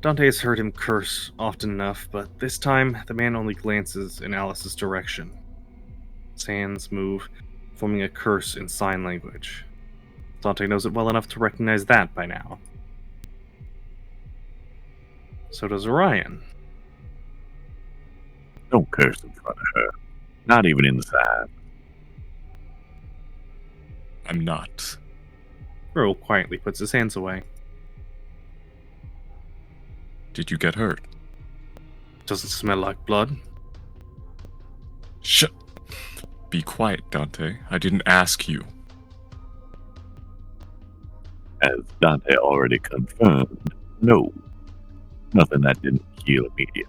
Dante has heard him curse often enough, but this time the man only glances in Alice's direction. His hands move, forming a curse in sign language. Dante knows it well enough to recognize that by now. So does Orion. Don't curse in front of her. Not even in the side. I'm not. Raoul quietly puts his hands away. Did you get hurt? Doesn't smell like blood. Shut. Be quiet, Dante. I didn't ask you. As Dante already confirmed, no. Nothing that didn't heal immediately.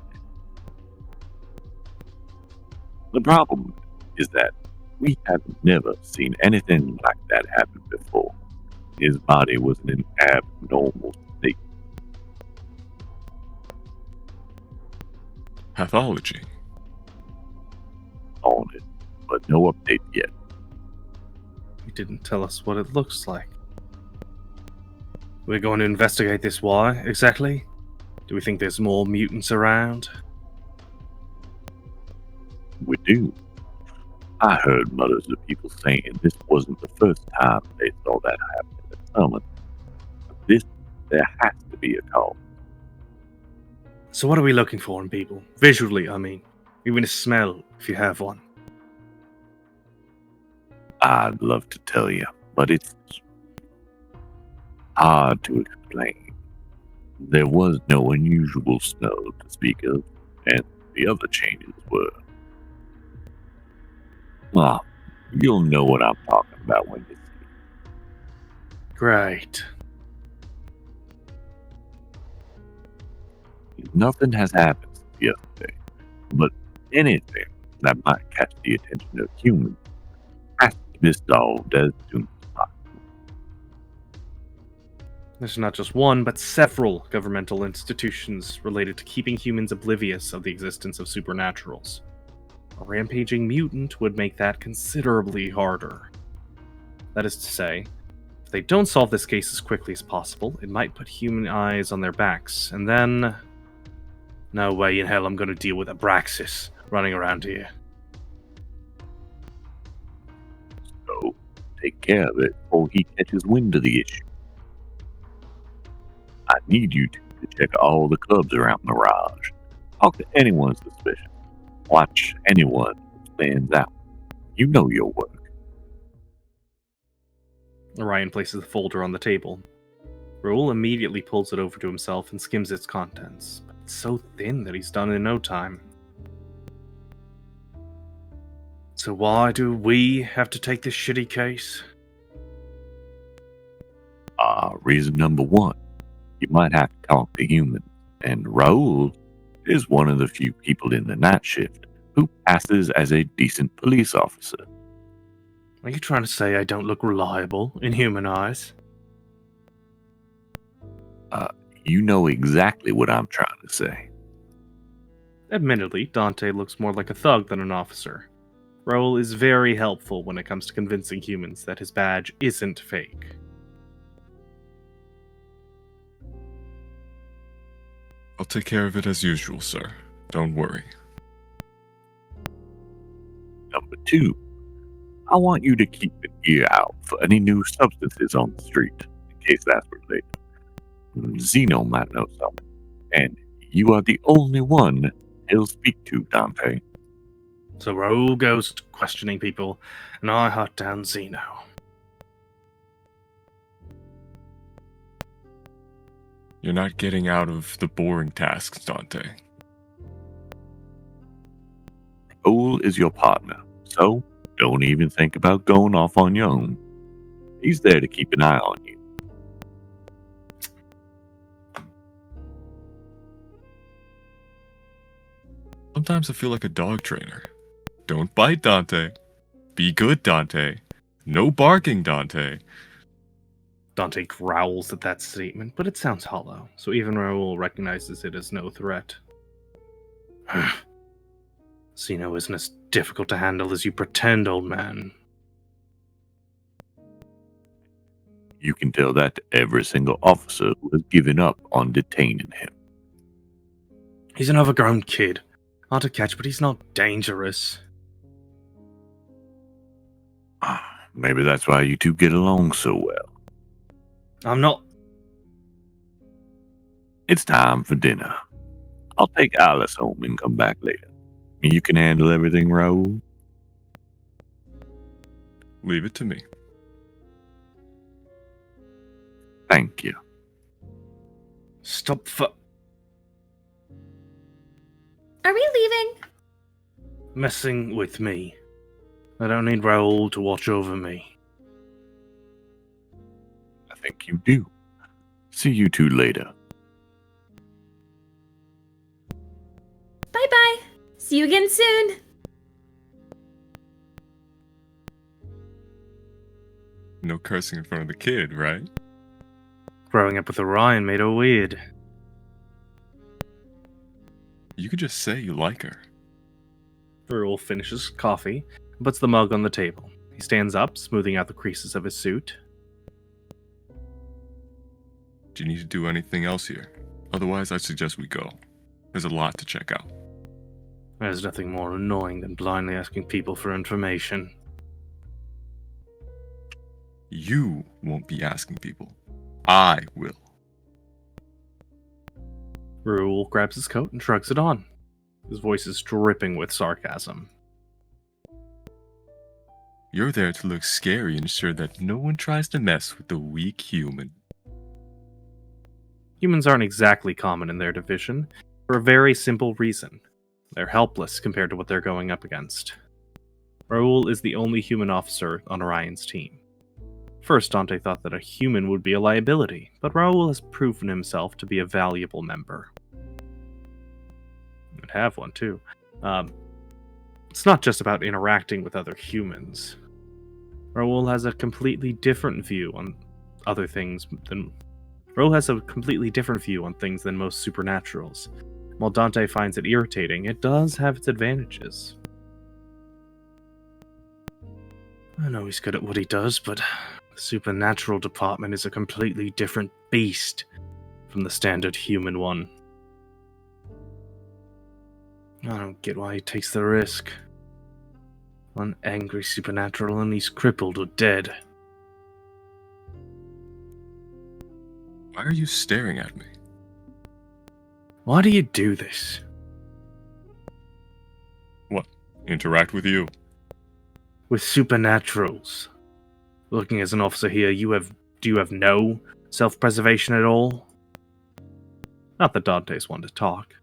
The problem is that we have never seen anything like that happen before. His body was in an abnormal state. Pathology. On it, but no update yet. He didn't tell us what it looks like. We're going to investigate this. Why, exactly? Do we think there's more mutants around? We do. I heard mutters of people saying this wasn't the first time they saw that happen at Summit. There has to be a cause. So what are we looking for in people? Visually, I mean. Even a smell, if you have one. I'd love to tell you, but it's hard to explain. There was no unusual smell to speak of, and the other changes were. Ah, you'll know what I'm talking about when you see it. Great. Nothing has happened since yesterday, but anything that might catch the attention of humans has to be solved as soon as possible. There's not just one, but several governmental institutions related to keeping humans oblivious of the existence of supernaturals. A rampaging mutant would make that considerably harder. That is to say, if they don't solve this case as quickly as possible, it might put human eyes on their backs, and then... No way in hell I'm going to deal with Abraxas running around here. So, take care of it before he catches wind of the issue. I need you to check all the clubs around Mirage. Talk to anyone suspicious. Watch anyone who stands out. You know your work. Orion places the folder on the table. Raoul immediately pulls it over to himself and skims its contents. But it's so thin that he's done in no time. So why do we have to take this shitty case? Reason number one. You might have to talk to humans. And Raoul is one of the few people in the night shift who passes as a decent police officer. Are you trying to say I don't look reliable in human eyes? You know exactly what I'm trying to say. Admittedly, Dante looks more like a thug than an officer. Raoul is very helpful when it comes to convincing humans that his badge isn't fake. I'll take care of it as usual, sir. Don't worry. Number 2, I want you to keep an ear out for any new substances on the street, in case that's related. Zeno might know something, and you are the only one he'll speak to, Dante. So Raoul goes to questioning people, and I hunt down Zeno. You're not getting out of the boring tasks, Dante. Raoul is your partner, so don't even think about going off on your own. He's there to keep an eye on you. Sometimes I feel like a dog trainer. Don't bite, Dante. Be good, Dante. No barking, Dante. Dante growls at that statement, but it sounds hollow, so even Raoul recognizes it as no threat. Zeno isn't as difficult to handle as you pretend, old man. You can tell that to every single officer who has given up on detaining him. He's an overgrown kid. Hard to catch, but he's not dangerous. Maybe that's why you two get along so well. I'm not... It's time for dinner. I'll take Alice home and come back later. You can handle everything, Raoul. Leave it to me. Thank you. Stop Are we leaving? messing with me. I don't need Raoul to watch over me. I think you do. See you two later. Bye-bye. See you again soon. No cursing in front of the kid, right? Growing up with Orion made her weird. You could just say you like her. Raoul finishes coffee and puts the mug on the table. He stands up, smoothing out the creases of his suit. Do you need to do anything else here? Otherwise, I suggest we go. There's a lot to check out. There's nothing more annoying than blindly asking people for information. You won't be asking people. I will. Raoul grabs his coat and shrugs it on. His voice is dripping with sarcasm. You're there to look scary and ensure that no one tries to mess with the weak human. Humans aren't exactly common in their division, for a very simple reason. They're helpless compared to what they're going up against. Raoul is the only human officer on Orion's team. First, Dante thought that a human would be a liability, but Raoul has proven himself to be a valuable member. I'd have one, too. It's not just about interacting with other humans. Raoul has a completely different view on other things than... Raoul has a completely different view on things than most supernaturals. While Dante finds it irritating, it does have its advantages. I know he's good at what he does, but the supernatural department is a completely different beast from the standard human one. I don't get why he takes the risk. One angry supernatural and he's crippled or dead. Why are you staring at me? Why do you do this? What? Interact with you? With supernaturals. Looking as an officer here, do you have no self-preservation at all? Not that Dante's one to talk.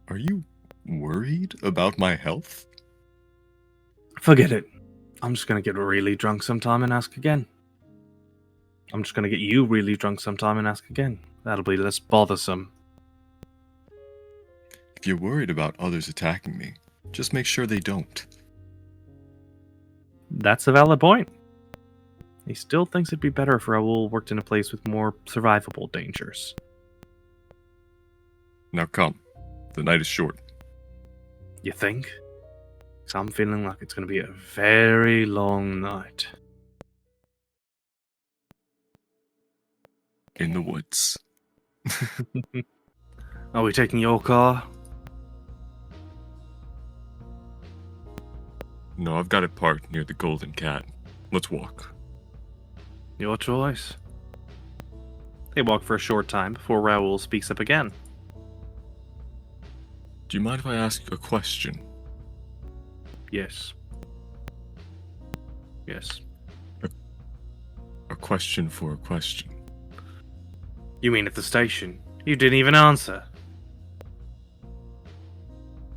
Are you worried about my health? Forget it. I'm just gonna get really drunk sometime and ask again. I'm just gonna get you really drunk sometime and ask again. That'll be less bothersome. If you're worried about others attacking me, just make sure they don't. That's a valid point. He still thinks it'd be better if Raoul worked in a place with more survivable dangers. Now come. The night is short. You think? So I'm feeling like it's going to be a very long night. In the woods. Are we taking your car? No, I've got it parked near the Golden Cat. Let's walk. Your choice. They walk for a short time before Raoul speaks up again. Do you mind if I ask a question? Yes. Yes. A question for a question. You mean at the station? You didn't even answer.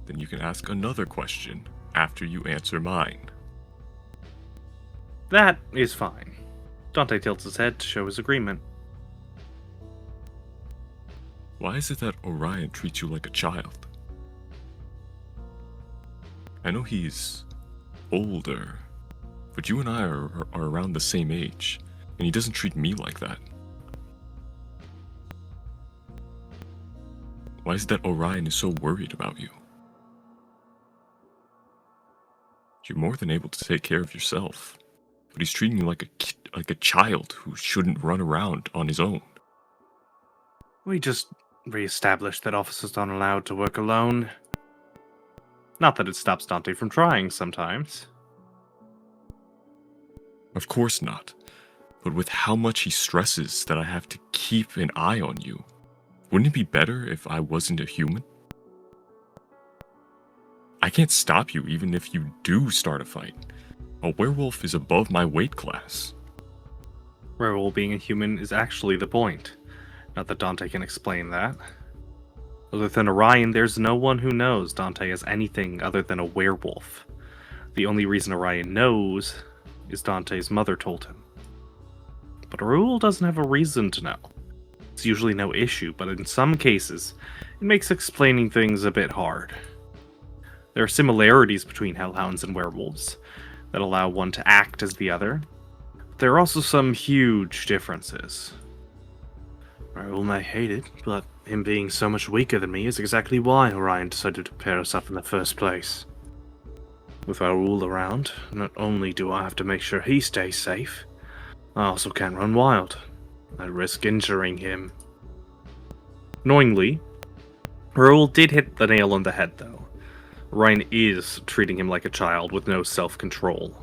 Then you can ask another question after you answer mine. That is fine. Dante tilts his head to show his agreement. Why is it that Orion treats you like a child? I know he's older, but you and I are around the same age, and he doesn't treat me like that. Why is it that Orion is so worried about you? You're more than able to take care of yourself, but he's treating you like a child who shouldn't run around on his own. We just re-established that officers aren't allowed to work alone. Not that it stops Dante from trying sometimes. Of course not. But with how much he stresses that I have to keep an eye on you, wouldn't it be better if I wasn't a human? I can't stop you even if you do start a fight. A werewolf is above my weight class. Raoul being a human is actually the point. Not that Dante can explain that. Other than Orion, there's no one who knows Dante as anything other than a werewolf. The only reason Orion knows is Dante's mother told him. But Raoul doesn't have a reason to know. It's usually no issue, but in some cases, it makes explaining things a bit hard. There are similarities between hellhounds and werewolves that allow one to act as the other, but there are also some huge differences. Raoul may hate it, but him being so much weaker than me is exactly why Orion decided to pair us up in the first place. With Raoul around, not only do I have to make sure he stays safe, I also can't run wild. I risk injuring him. Annoyingly, Raoul did hit the nail on the head, though. Orion is treating him like a child with no self-control.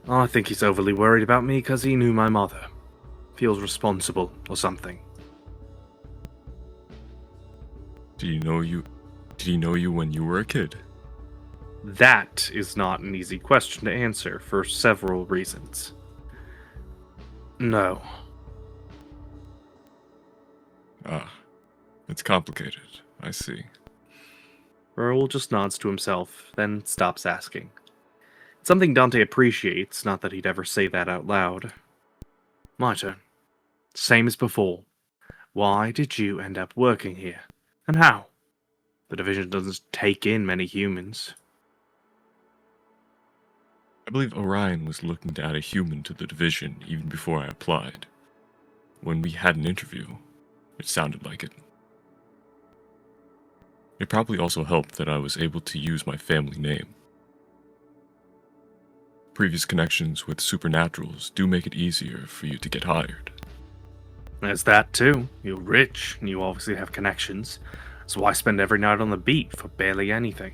I think he's overly worried about me because he knew my mother. Feels responsible or something. Did he know you when you were a kid? That is not an easy question to answer for several reasons. No. Ah, it's complicated. I see. Raoul just nods to himself, then stops asking. It's something Dante appreciates, not that he'd ever say that out loud. My turn. Same as before. Why did you end up working here? And how? The division doesn't take in many humans. I believe Orion was looking to add a human to the division even before I applied. When we had an interview, it sounded like it. It probably also helped that I was able to use my family name. Previous connections with supernaturals do make it easier for you to get hired. There's that too. You're rich, and you obviously have connections. So why spend every night on the beat for barely anything?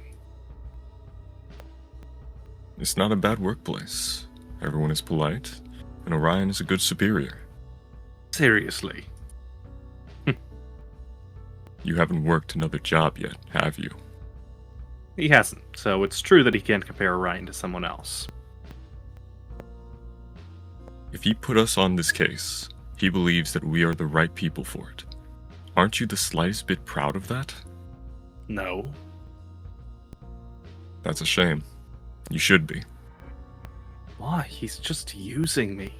It's not a bad workplace. Everyone is polite, and Orion is a good superior. Seriously. You haven't worked another job yet, have you? He hasn't, so it's true that he can't compare Orion to someone else. If he put us on this case, he believes that we are the right people for it. Aren't you the slightest bit proud of that? No. That's a shame. You should be. Why? He's just using me.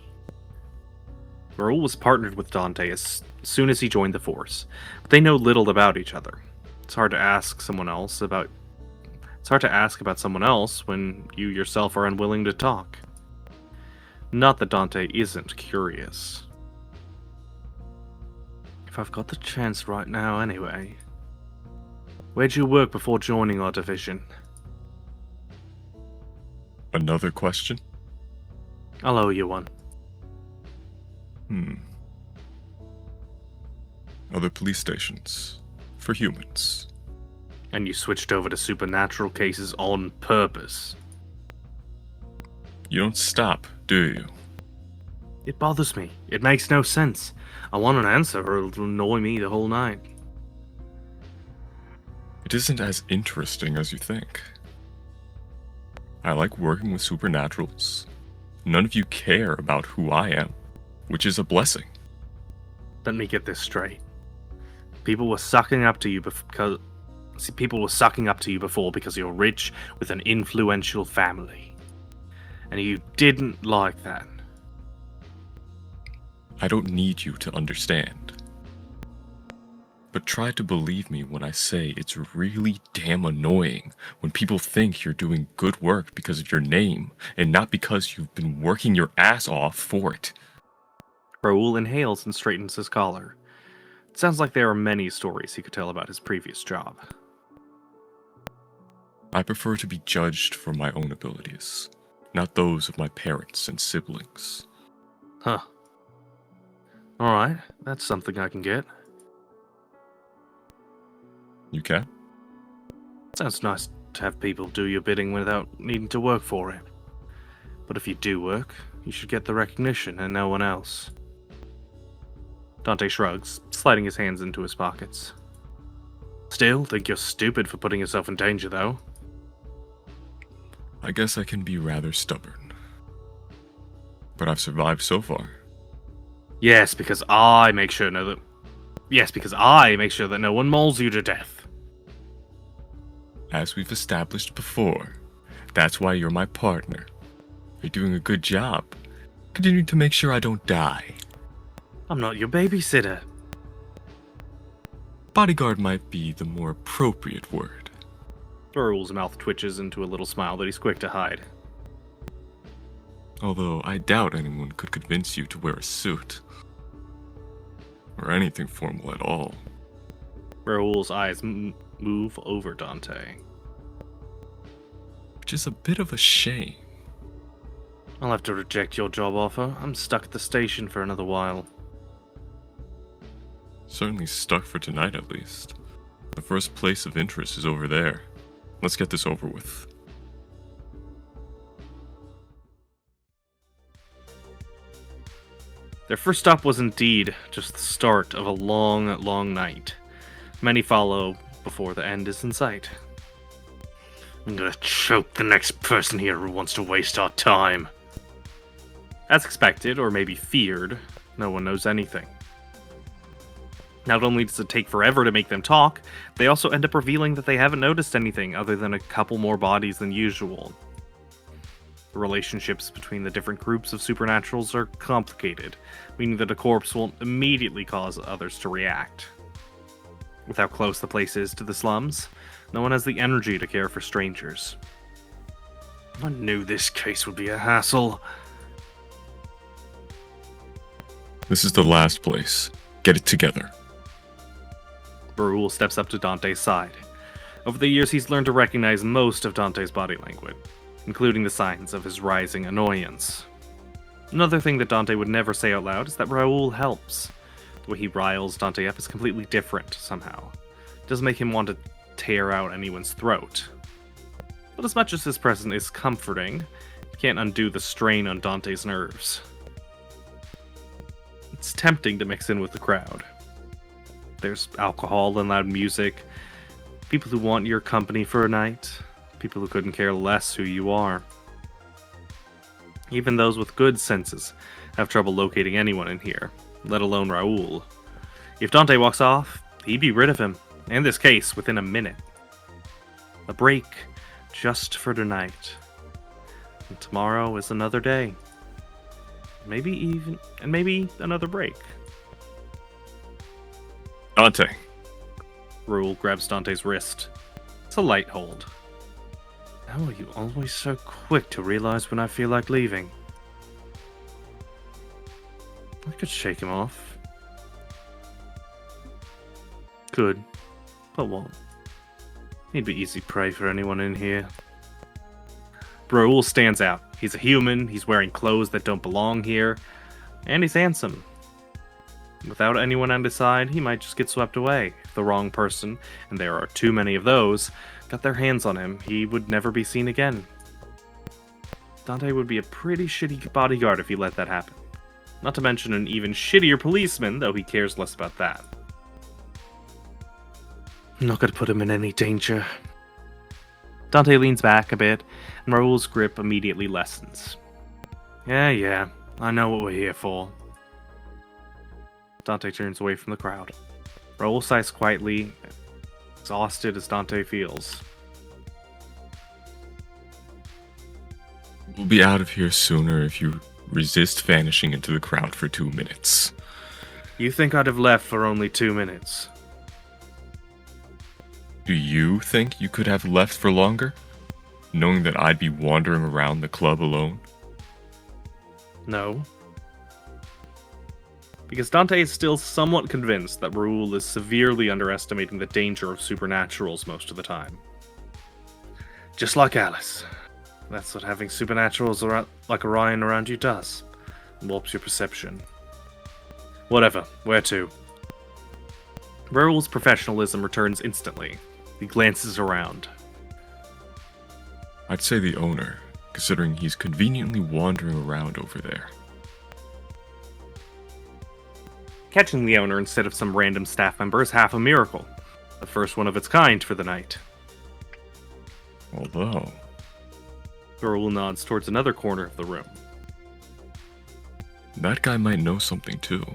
Raoul was partnered with Dante as soon as he joined the force, but they know little about each other. It's hard to ask about someone else when you yourself are unwilling to talk. Not that Dante isn't curious. If I've got the chance right now anyway. Where'd you work before joining our division? Another question? I'll owe you one. Other police stations for humans. And you switched over to supernatural cases on purpose. You don't stop, do you? It bothers me. It makes no sense. I want an answer or it'll annoy me the whole night. It isn't as interesting as you think. I like working with supernaturals. None of you care about who I am, which is a blessing. Let me get this straight. People were sucking up to you before you're rich with an influential family. And you didn't like that. I don't need you to understand. But try to believe me when I say it's really damn annoying when people think you're doing good work because of your name and not because you've been working your ass off for it. Raoul inhales and straightens his collar. It sounds like there are many stories he could tell about his previous job. I prefer to be judged for my own abilities, not those of my parents and siblings. Huh. Alright, that's something I can get. You can? Sounds nice to have people do your bidding without needing to work for it. But if you do work, you should get the recognition and no one else. Dante shrugs, sliding his hands into his pockets. Still, think you're stupid for putting yourself in danger, though. I guess I can be rather stubborn. But I've survived so far. Yes, because I make sure that no one mauls you to death. As we've established before, that's why you're my partner. You're doing a good job. Continue to make sure I don't die. I'm not your babysitter. Bodyguard might be the more appropriate word. Raoul's mouth twitches into a little smile that he's quick to hide. Although I doubt anyone could convince you to wear a suit. Or anything formal at all. Raoul's eyes move over Dante. Which is a bit of a shame. I'll have to reject your job offer. I'm stuck at the station for another while. Certainly stuck for tonight, at least. The first place of interest is over there. Let's get this over with. Their first stop was indeed just the start of a long, long night. Many follow before the end is in sight. I'm gonna choke the next person here who wants to waste our time. As expected, or maybe feared, no one knows anything. Not only does it take forever to make them talk, they also end up revealing that they haven't noticed anything other than a couple more bodies than usual. The relationships between the different groups of supernaturals are complicated, meaning that a corpse won't immediately cause others to react. With how close the place is to the slums, no one has the energy to care for strangers. I knew this case would be a hassle. This is the last place. Get it together. Raoul steps up to Dante's side. Over the years, he's learned to recognize most of Dante's body language, including the signs of his rising annoyance. Another thing that Dante would never say out loud is that Raoul helps. The way he riles Dante up is completely different, somehow. It doesn't make him want to tear out anyone's throat. But as much as his presence is comforting, it can't undo the strain on Dante's nerves. It's tempting to mix in with the crowd. There's alcohol and loud music, people who want your company for a night, people who couldn't care less who you are. Even those with good senses have trouble locating anyone in here, let alone Raoul. If Dante walks off, he'd be rid of him, and this case, within a minute. A break, just for tonight. And tomorrow is another day. Maybe another break. Dante. Raoul grabs Dante's wrist. It's a light hold. How are you always so quick to realize when I feel like leaving? I could shake him off. Could, but won't. He'd be easy prey for anyone in here. Raoul stands out. He's a human, he's wearing clothes that don't belong here, and he's handsome. Without anyone on his side, he might just get swept away. If the wrong person, and there are too many of those, got their hands on him, he would never be seen again. Dante would be a pretty shitty bodyguard if he let that happen. Not to mention an even shittier policeman, though he cares less about that. I'm not gonna put him in any danger. Dante leans back a bit, and Raoul's grip immediately lessens. Yeah, I know what we're here for. Dante turns away from the crowd. Raoul sighs quietly, exhausted as Dante feels. We'll be out of here sooner if you resist vanishing into the crowd for 2 minutes. You think I'd have left for only 2 minutes? Do you think you could have left for longer? Knowing that I'd be wandering around the club alone? No. Because Dante is still somewhat convinced that Raoul is severely underestimating the danger of supernaturals most of the time. Just like Alice. That's what having supernaturals like Orion around you does. It warps your perception. Whatever, where to? Raoul's professionalism returns instantly. He glances around. I'd say the owner, considering he's conveniently wandering around over there. Catching the owner instead of some random staff member is half a miracle. The first one of its kind for the night. Although... Raoul nods towards another corner of the room. that guy might know something too.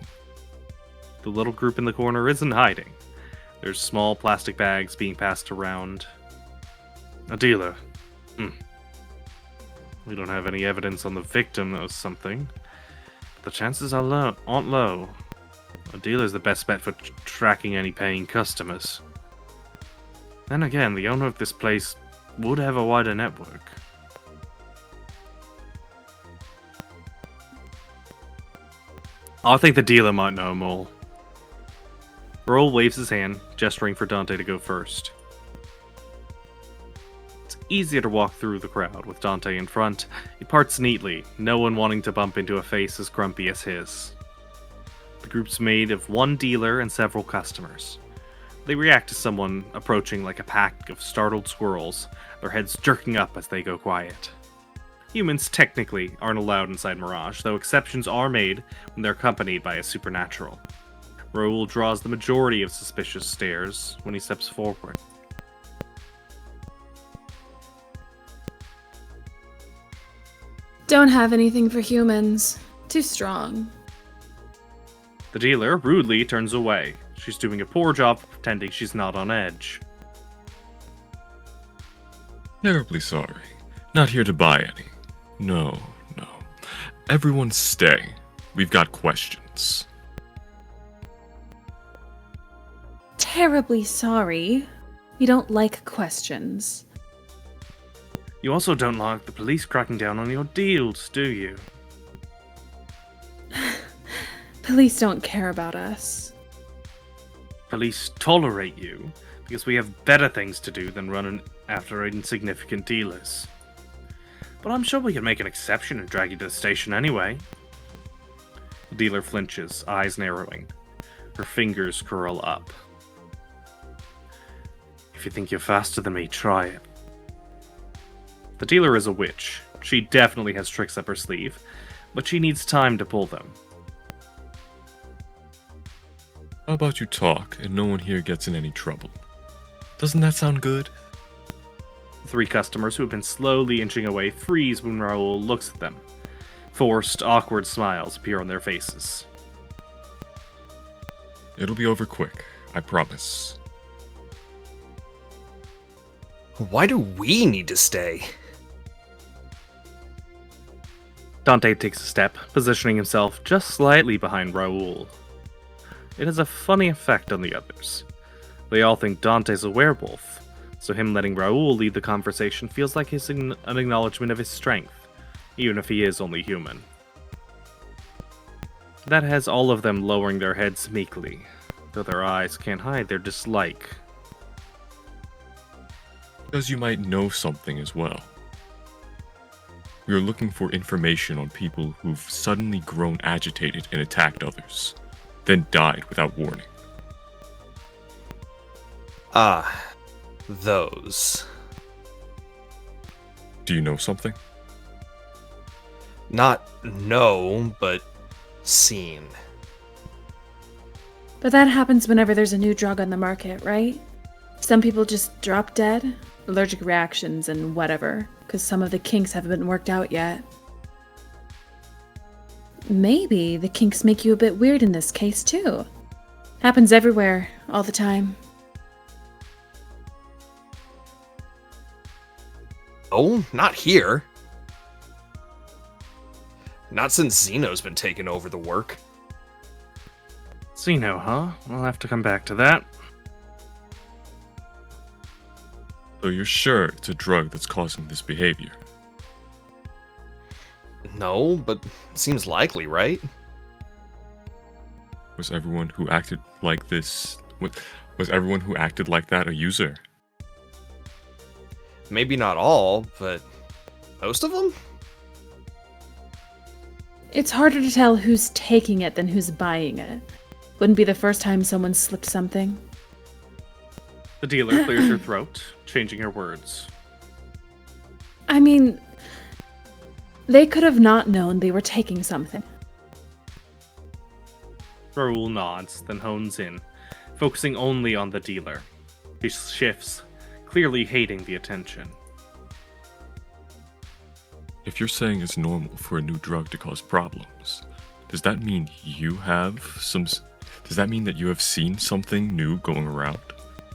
The little group in the corner isn't hiding. There's small plastic bags being passed around. A dealer. We don't have any evidence on the victim of something. But the chances are aren't low. A dealer's the best bet for tracking any paying customers. Then again, the owner of this place would have a wider network. I think the dealer might know more. Raoul waves his hand, gesturing for Dante to go first. It's easier to walk through the crowd with Dante in front. He parts neatly, no one wanting to bump into a face as grumpy as his. The group's made of one dealer and several customers. They react to someone approaching like a pack of startled squirrels, their heads jerking up as they go quiet. Humans technically aren't allowed inside Mirage, though exceptions are made when they're accompanied by a supernatural. Raoul draws the majority of suspicious stares when he steps forward. Don't have anything for humans. Too strong. The dealer rudely turns away. She's doing a poor job of pretending she's not on edge. Terribly sorry. Not here to buy any. No. Everyone stay. We've got questions. Terribly sorry. We don't like questions. You also don't like the police cracking down on your deals, do you? Police don't care about us. Police tolerate you because we have better things to do than running after insignificant dealers. But I'm sure we can make an exception and drag you to the station anyway. The dealer flinches, eyes narrowing. Her fingers curl up. If you think you're faster than me, try it. The dealer is a witch. She definitely has tricks up her sleeve, but she needs time to pull them. How about you talk and no one here gets in any trouble? Doesn't that sound good? The three customers who have been slowly inching away freeze when Raoul looks at them. Forced, awkward smiles appear on their faces. It'll be over quick, I promise. Why do we need to stay? Dante takes a step, positioning himself just slightly behind Raoul. It has a funny effect on the others. They all think Dante's a werewolf, so him letting Raoul lead the conversation feels like an acknowledgement of his strength, even if he is only human. That has all of them lowering their heads meekly, though their eyes can't hide their dislike. Because you might know something as well. We are looking for information on people who've suddenly grown agitated and attacked others, then died without warning. Ah, those. Do you know something? Not know, but seen. But that happens whenever there's a new drug on the market, right? Some people just drop dead, allergic reactions and whatever, because some of the kinks haven't been worked out yet. Maybe the kinks make you a bit weird in this case, too. Happens everywhere, all the time. Oh, not here. Not since Zeno's been taking over the work. Zeno, huh? I'll have to come back to that. So you're sure it's a drug that's causing this behavior? No, but seems likely, right? Was everyone who acted like this... Was everyone who acted like that a user? Maybe not all, but most of them? It's harder to tell who's taking it than who's buying it. Wouldn't be the first time someone slipped something. The dealer clears her throat, changing her words. I mean, they could have not known they were taking something. Raoul nods, then hones in, focusing only on the dealer. He shifts, clearly hating the attention. If you're saying it's normal for a new drug to cause problems, does that mean you have some... Does that mean that you have seen something new going around?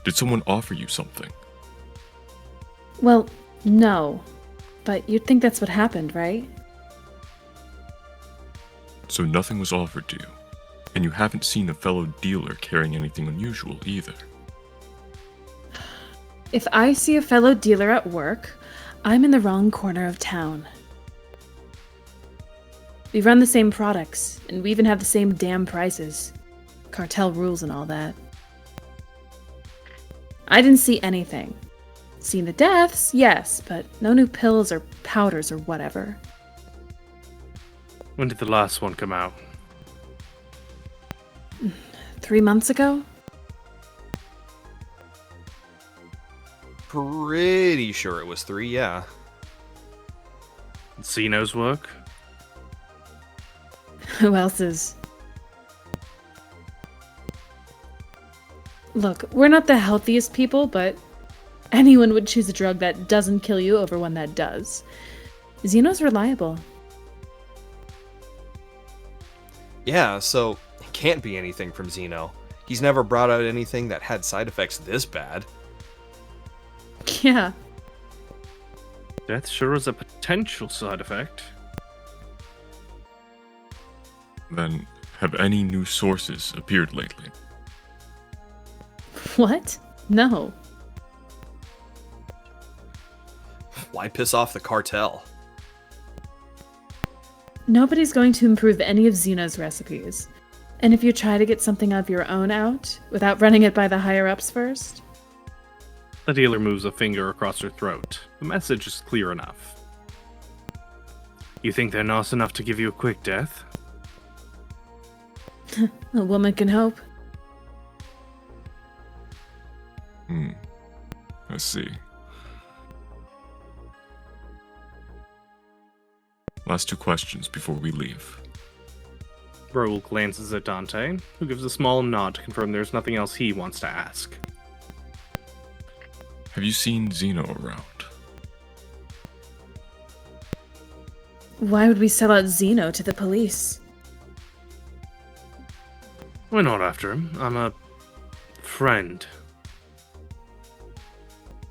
Did someone offer you something? Well, no. But you'd think that's what happened, right? So nothing was offered to you, and you haven't seen a fellow dealer carrying anything unusual either. If I see a fellow dealer at work, I'm in the wrong corner of town. We run the same products, and we even have the same damn prices. Cartel rules and all that. I didn't see anything. Seen the deaths, yes, but no new pills or powders or whatever. When did the last one come out? 3 months ago? Pretty sure it was 3, yeah. Zeno's work? Who else's? Look, we're not the healthiest people, but anyone would choose a drug that doesn't kill you over one that does. Zeno's reliable. Yeah, so it can't be anything from Zeno. He's never brought out anything that had side effects this bad. Yeah. Death sure is a potential side effect. Then, have any new sources appeared lately? What? No. Why piss off the cartel? Nobody's going to improve any of Zeno's recipes. And if you try to get something of your own out, without running it by the higher-ups first? The dealer moves a finger across her throat. The message is clear enough. You think they're nice enough to give you a quick death? A woman can hope. I see. Last 2 questions before we leave. Raoul glances at Dante, who gives a small nod to confirm there's nothing else he wants to ask. Have you seen Zeno around? Why would we sell out Zeno to the police? We're not after him. I'm a friend.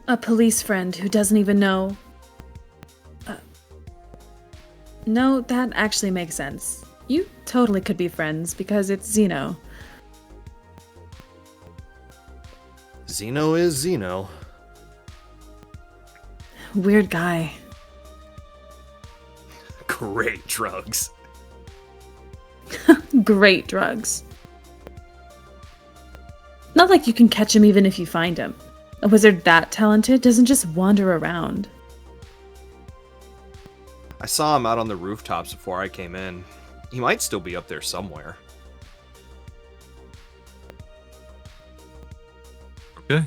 A police friend who doesn't even know... No, that actually makes sense. You totally could be friends because it's Zeno. Zeno is Zeno. Weird guy. Great drugs. Great drugs. Not like you can catch him even if you find him. A wizard that talented doesn't just wander around. I saw him out on the rooftops before I came in. He might still be up there somewhere. Okay.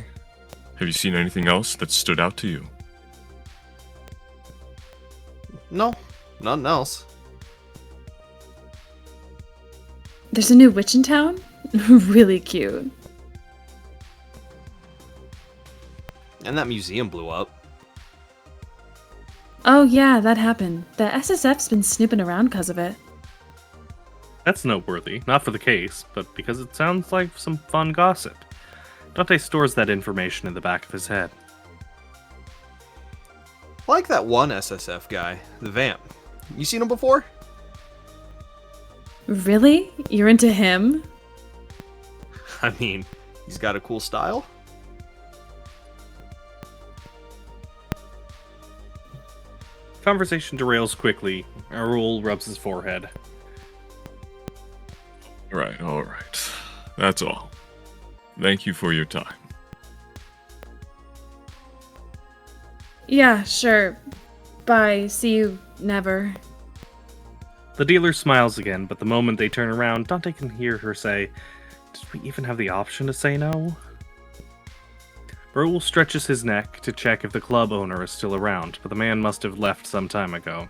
Have you seen anything else that stood out to you? No, nothing else. There's a new witch in town? Really cute. And that museum blew up. Oh yeah, that happened. The SSF's been snooping around because of it. That's noteworthy, not for the case, but because it sounds like some fun gossip. Dante stores that information in the back of his head. I like that one SSF guy, the vamp. You seen him before? Really? You're into him? I mean, he's got a cool style. Conversation derails quickly. Raoul rubs his forehead. All right. That's all. Thank you for your time. Yeah, sure. Bye. See you never. The dealer smiles again, but the moment they turn around, Dante can hear her say, "Did we even have the option to say no?" Raoul stretches his neck to check if the club owner is still around, but the man must have left some time ago.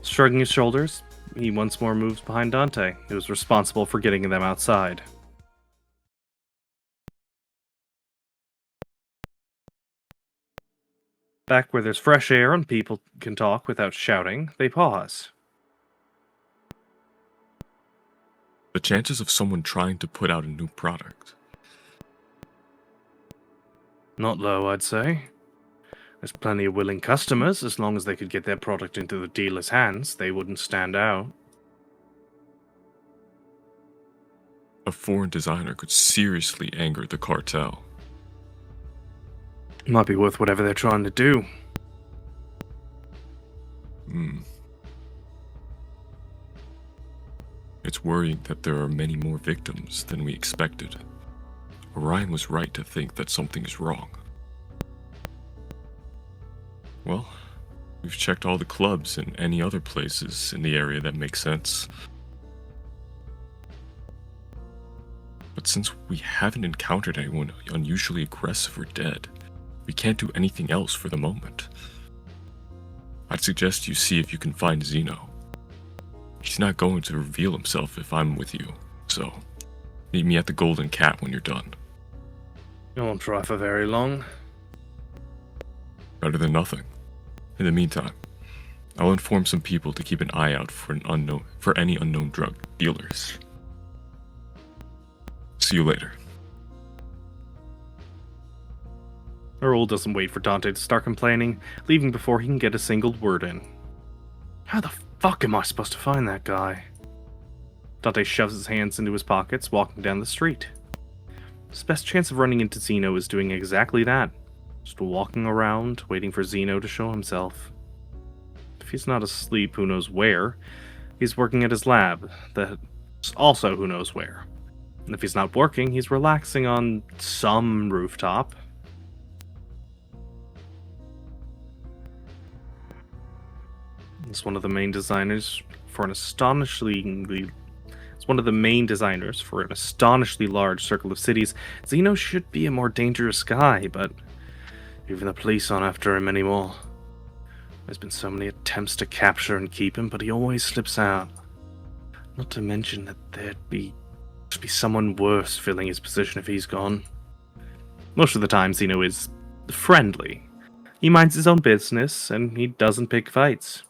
Shrugging his shoulders, he once more moves behind Dante, who is responsible for getting them outside. Back where there's fresh air and people can talk without shouting, they pause. The chances of someone trying to put out a new product. Not low, I'd say. There's plenty of willing customers. As long as they could get their product into the dealer's hands, they wouldn't stand out. A foreign designer could seriously anger the cartel. Might be worth whatever they're trying to do. It's worrying that there are many more victims than we expected. Orion was right to think that something is wrong. Well, we've checked all the clubs and any other places in the area that make sense. But since we haven't encountered anyone unusually aggressive or dead, we can't do anything else for the moment. I'd suggest you see if you can find Zeno. He's not going to reveal himself if I'm with you, so meet me at the Golden Cat when you're done. I won't try for very long. Better than nothing. In the meantime, I'll inform some people to keep an eye out for any unknown drug dealers. See you later. Raoul doesn't wait for Dante to start complaining, leaving before he can get a single word in. How the fuck am I supposed to find that guy? Dante shoves his hands into his pockets, walking down the street. His best chance of running into Zeno is doing exactly that. Just walking around, waiting for Zeno to show himself. If he's not asleep, who knows where? He's working at his lab, that's also who knows where. And if he's not working, he's relaxing on some rooftop. It's one of the main designers for an astonishingly large circle of cities. Zeno should be a more dangerous guy, but even the police aren't after him anymore. There's been so many attempts to capture and keep him, but he always slips out. Not to mention that there'd be someone worse filling his position if he's gone. Most of the time, Zeno is friendly. He minds his own business, and he doesn't pick fights.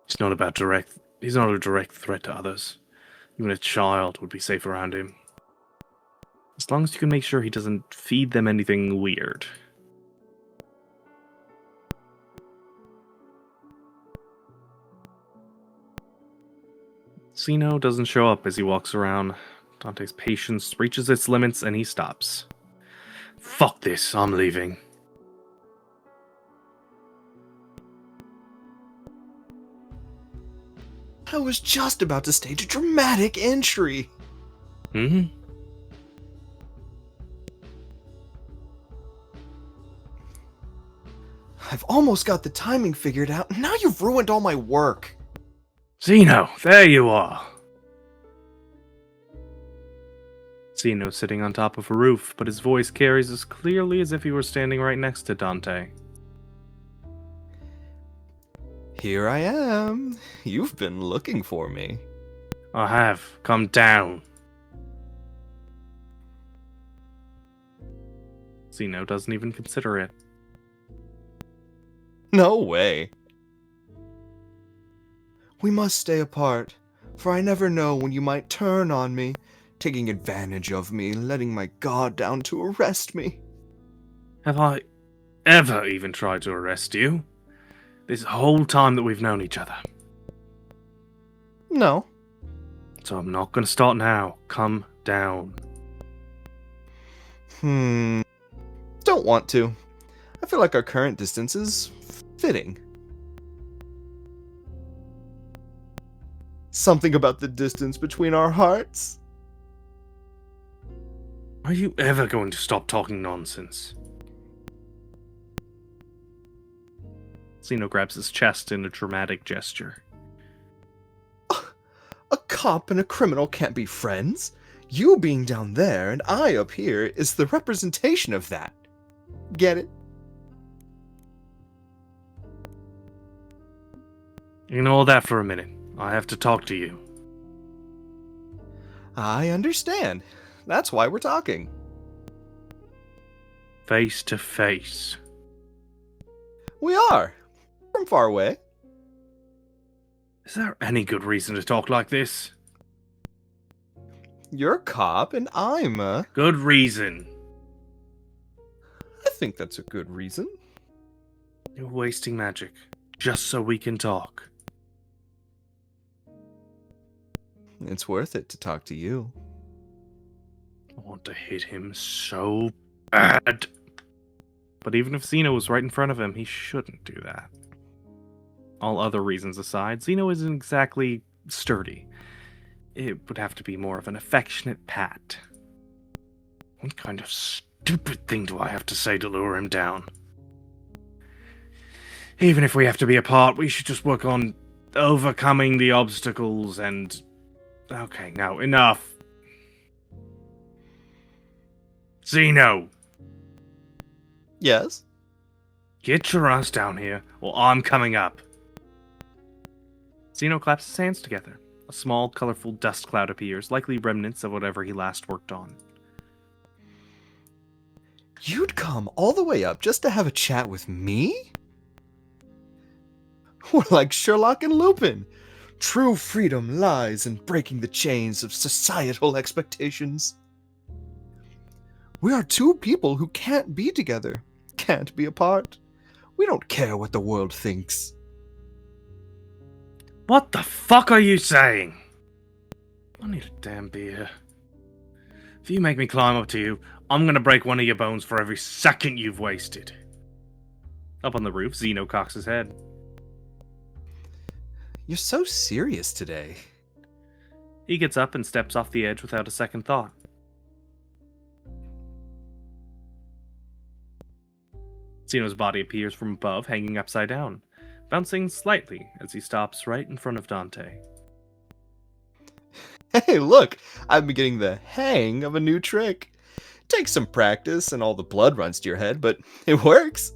He's not a direct threat to others. Even a child would be safe around him. As long as you can make sure he doesn't feed them anything weird. Zeno doesn't show up as he walks around. Dante's patience reaches its limits and he stops. Fuck this, I'm leaving. I was just about to stage a dramatic entry. I've almost got the timing figured out, and now you've ruined all my work. Zeno, there you are. Zeno sitting on top of a roof, but his voice carries as clearly as if he were standing right next to Dante. Here I am. You've been looking for me. I have. Come down. Zeno doesn't even consider it. No way. We must stay apart, for I never know when you might turn on me, taking advantage of me, letting my guard down to arrest me. Have I ever even tried to arrest you? This whole time that we've known each other. No. So I'm not going to start now. Come down. Don't want to. I feel like our current distance is fitting. Something about the distance between our hearts. Are you ever going to stop talking nonsense? Zeno grabs his chest in a dramatic gesture. A cop and a criminal can't be friends. You being down there and I up here is the representation of that. Get it? Ignore that for a minute. I have to talk to you. I understand. That's why we're talking. Face to face. We are. From far away. Is there any good reason to talk like this? You're a cop and I'm a... Good reason. I think that's a good reason. You're wasting magic, just so we can talk. It's worth it to talk to you. I want to hit him so bad. But even if Zeno was right in front of him, he shouldn't do that. All other reasons aside, Zeno isn't exactly sturdy. It would have to be more of an affectionate pat. What kind of stupid thing do I have to say to lure him down? Even if we have to be apart, we should just work on overcoming the obstacles and... Okay, now, enough. Zeno! Yes? Get your ass down here, or I'm coming up. Zeno claps his hands together. A small, colorful dust cloud appears, likely remnants of whatever he last worked on. You'd come all the way up just to have a chat with me? We're like Sherlock and Lupin. True freedom lies in breaking the chains of societal expectations. We are two people who can't be together, can't be apart. We don't care what the world thinks. What the fuck are you saying? I need a damn beer. If you make me climb up to you, I'm gonna break one of your bones for every second you've wasted. Up on the roof, Zeno cocks his head. You're so serious today. He gets up and steps off the edge without a second thought. Zeno's body appears from above, hanging upside down, bouncing slightly as he stops right in front of Dante. Hey, look! I've been getting the hang of a new trick. Takes some practice and all the blood runs to your head, but it works.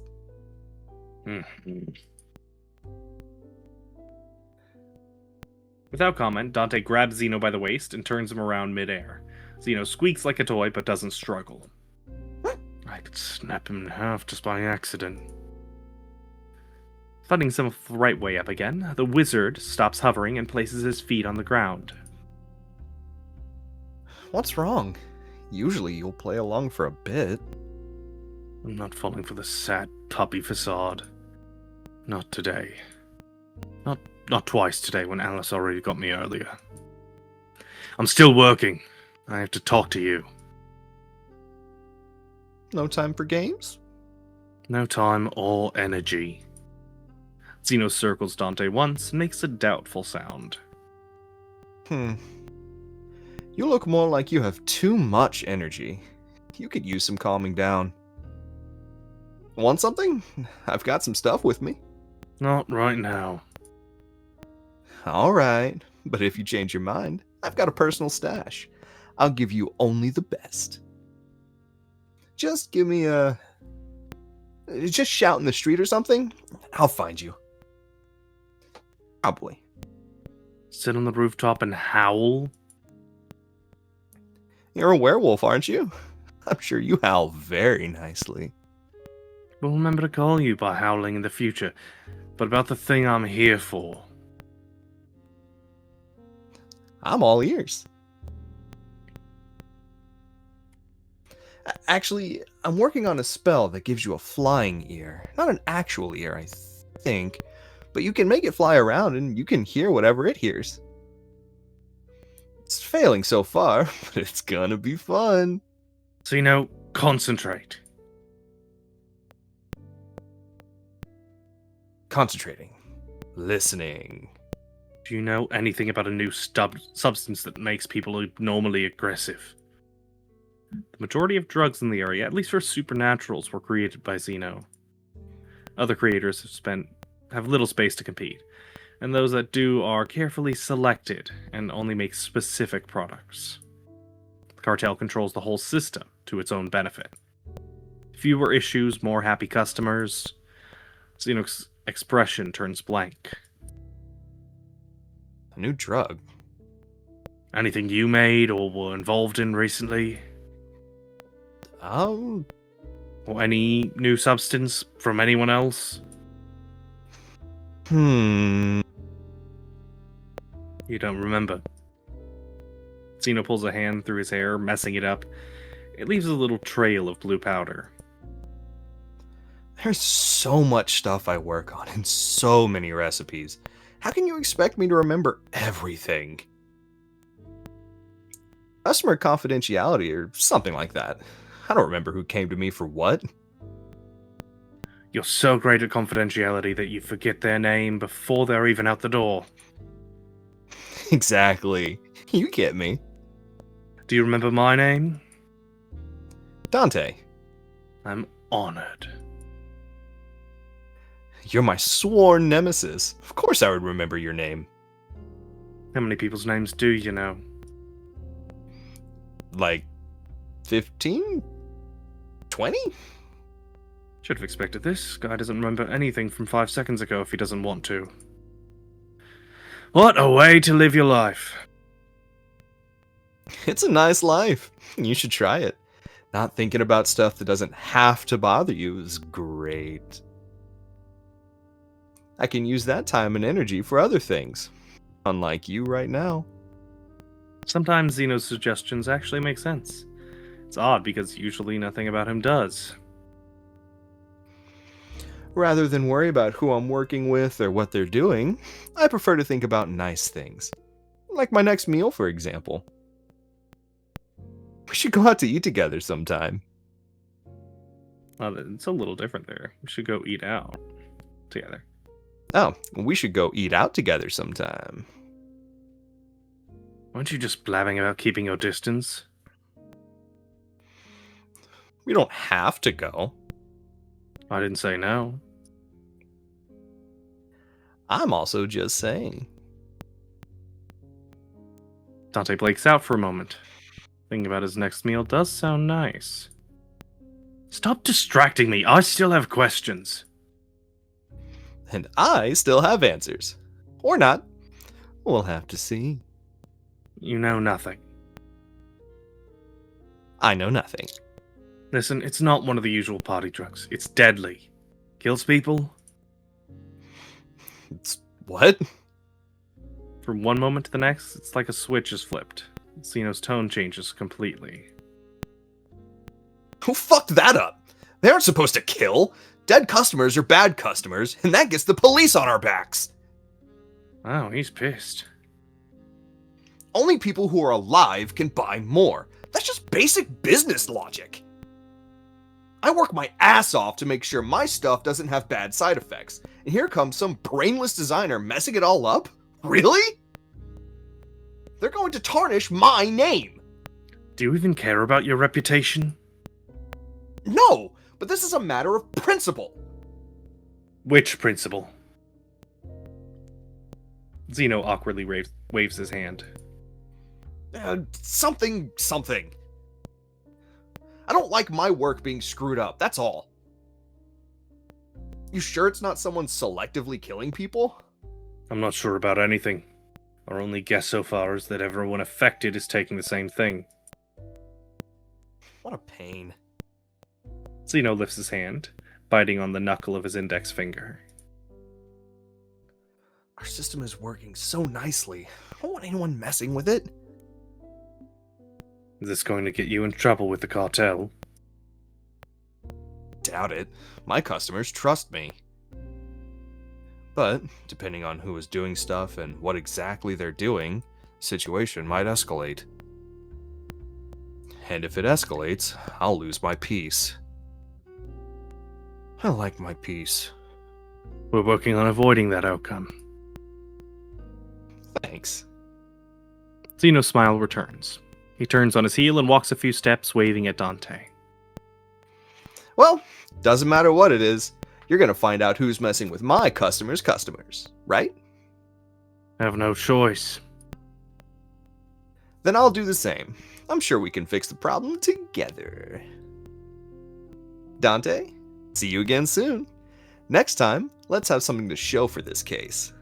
Without comment, Dante grabs Zeno by the waist and turns him around midair. Zeno squeaks like a toy, but doesn't struggle. I could snap him in half just by accident. Finding himself the right way up again, the wizard stops hovering and places his feet on the ground. What's wrong? Usually you'll play along for a bit. I'm not falling for the sad puppy facade. Not today. Not twice today when Alice already got me earlier. I'm still working. I have to talk to you. No time for games? No time or energy. Zeno circles Dante once and makes a doubtful sound. You look more like you have too much energy. You could use some calming down. Want something? I've got some stuff with me. Not right now. All right, but if you change your mind, I've got a personal stash. I'll give you only the best. Just give me a... Just shout in the street or something. I'll find you. Probably. Sit on the rooftop and howl? You're a werewolf, aren't you? I'm sure you howl very nicely. We'll remember to call you by howling in the future. But about the thing I'm here for. I'm all ears. Actually, I'm working on a spell that gives you a flying ear. Not an actual ear, I think. But you can make it fly around and you can hear whatever it hears. It's failing so far, but it's gonna be fun. Zeno, concentrate. Concentrating. Listening. Do you know anything about a new substance that makes people abnormally aggressive? The majority of drugs in the area, at least for supernaturals, were created by Zeno. Other creators have little space to compete, and those that do are carefully selected and only make specific products. The cartel controls the whole system to its own benefit. Fewer issues, more happy customers. Zeno's expression turns blank. A new drug? Anything you made or were involved in recently? Or any new substance from anyone else? You don't remember. Zeno pulls a hand through his hair, messing it up. It leaves a little trail of blue powder. There's so much stuff I work on and so many recipes. How can you expect me to remember everything? Customer confidentiality or something like that. I don't remember who came to me for what. You're so great at confidentiality that you forget their name before they're even out the door. Exactly. You get me. Do you remember my name? Dante. I'm honored. You're my sworn nemesis. Of course I would remember your name. How many people's names do you know? Like 15? 20? Should have expected this. Guy doesn't remember anything from 5 seconds ago if he doesn't want to. What a way to live your life. It's a nice life. You should try it. Not thinking about stuff that doesn't have to bother you is great. I can use that time and energy for other things. Unlike you right now. Sometimes Zeno's suggestions actually make sense. It's odd because usually nothing about him does. Rather than worry about who I'm working with or what they're doing, I prefer to think about nice things. Like my next meal, for example. We should go out to eat together sometime. Well, it's a little different there. We should go eat out together. Oh, we should go eat out together sometime. Aren't you just blabbing about keeping your distance? We don't have to go. I didn't say no. I'm also just saying. Dante blanks out for a moment. Thinking about his next meal does sound nice. Stop distracting me. I still have questions. And I still have answers. Or not. We'll have to see. You know nothing. I know nothing. Listen, it's not one of the usual party drugs. It's deadly. Kills people. It's what? From one moment to the next, it's like a switch is flipped. Zeno's tone changes completely. Who fucked that up? They aren't supposed to kill. Dead customers are bad customers, and that gets the police on our backs. Oh, he's pissed. Only people who are alive can buy more. That's just basic business logic. I work my ass off to make sure my stuff doesn't have bad side effects. And here comes some brainless designer messing it all up? Really? They're going to tarnish my name. Do you even care about your reputation? No! but this is a matter of principle. Which principle? Zeno awkwardly waves his hand. Something. I don't like my work being screwed up, that's all. You sure it's not someone selectively killing people? I'm not sure about anything. Our only guess so far is that everyone affected is taking the same thing. What a pain. Zeno lifts his hand, biting on the knuckle of his index finger. Our system is working so nicely. I don't want anyone messing with it. Is this going to get you in trouble with the cartel? Doubt it. My customers trust me. But, depending on who is doing stuff and what exactly they're doing, the situation might escalate. And if it escalates, I'll lose my peace. I like my peace. We're working on avoiding that outcome. Thanks. Zeno's smile returns. He turns on his heel and walks a few steps, waving at Dante. Well, doesn't matter what it is. You're gonna find out who's messing with my customers' customers, right? I have no choice. Then I'll do the same. I'm sure we can fix the problem together. Dante, see you again soon. Next time, let's have something to show for this case.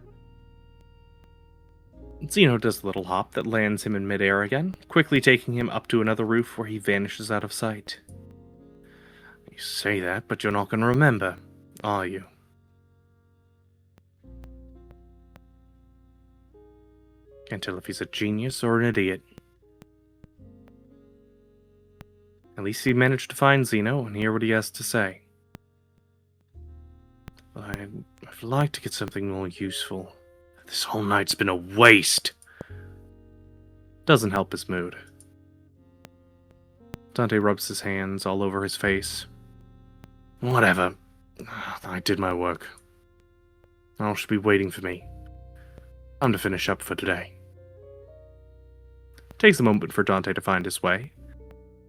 Zeno does a little hop that lands him in midair again, quickly taking him up to another roof where he vanishes out of sight. You say that, but you're not going to remember, are you? Can't tell if he's a genius or an idiot. At least he managed to find Zeno and hear what he has to say. I'd like to get something more useful. This whole night's been a waste. Doesn't help his mood. Dante rubs his hands all over his face. Whatever. I did my work. All should be waiting for me. Time to finish up for today. Takes a moment for Dante to find his way.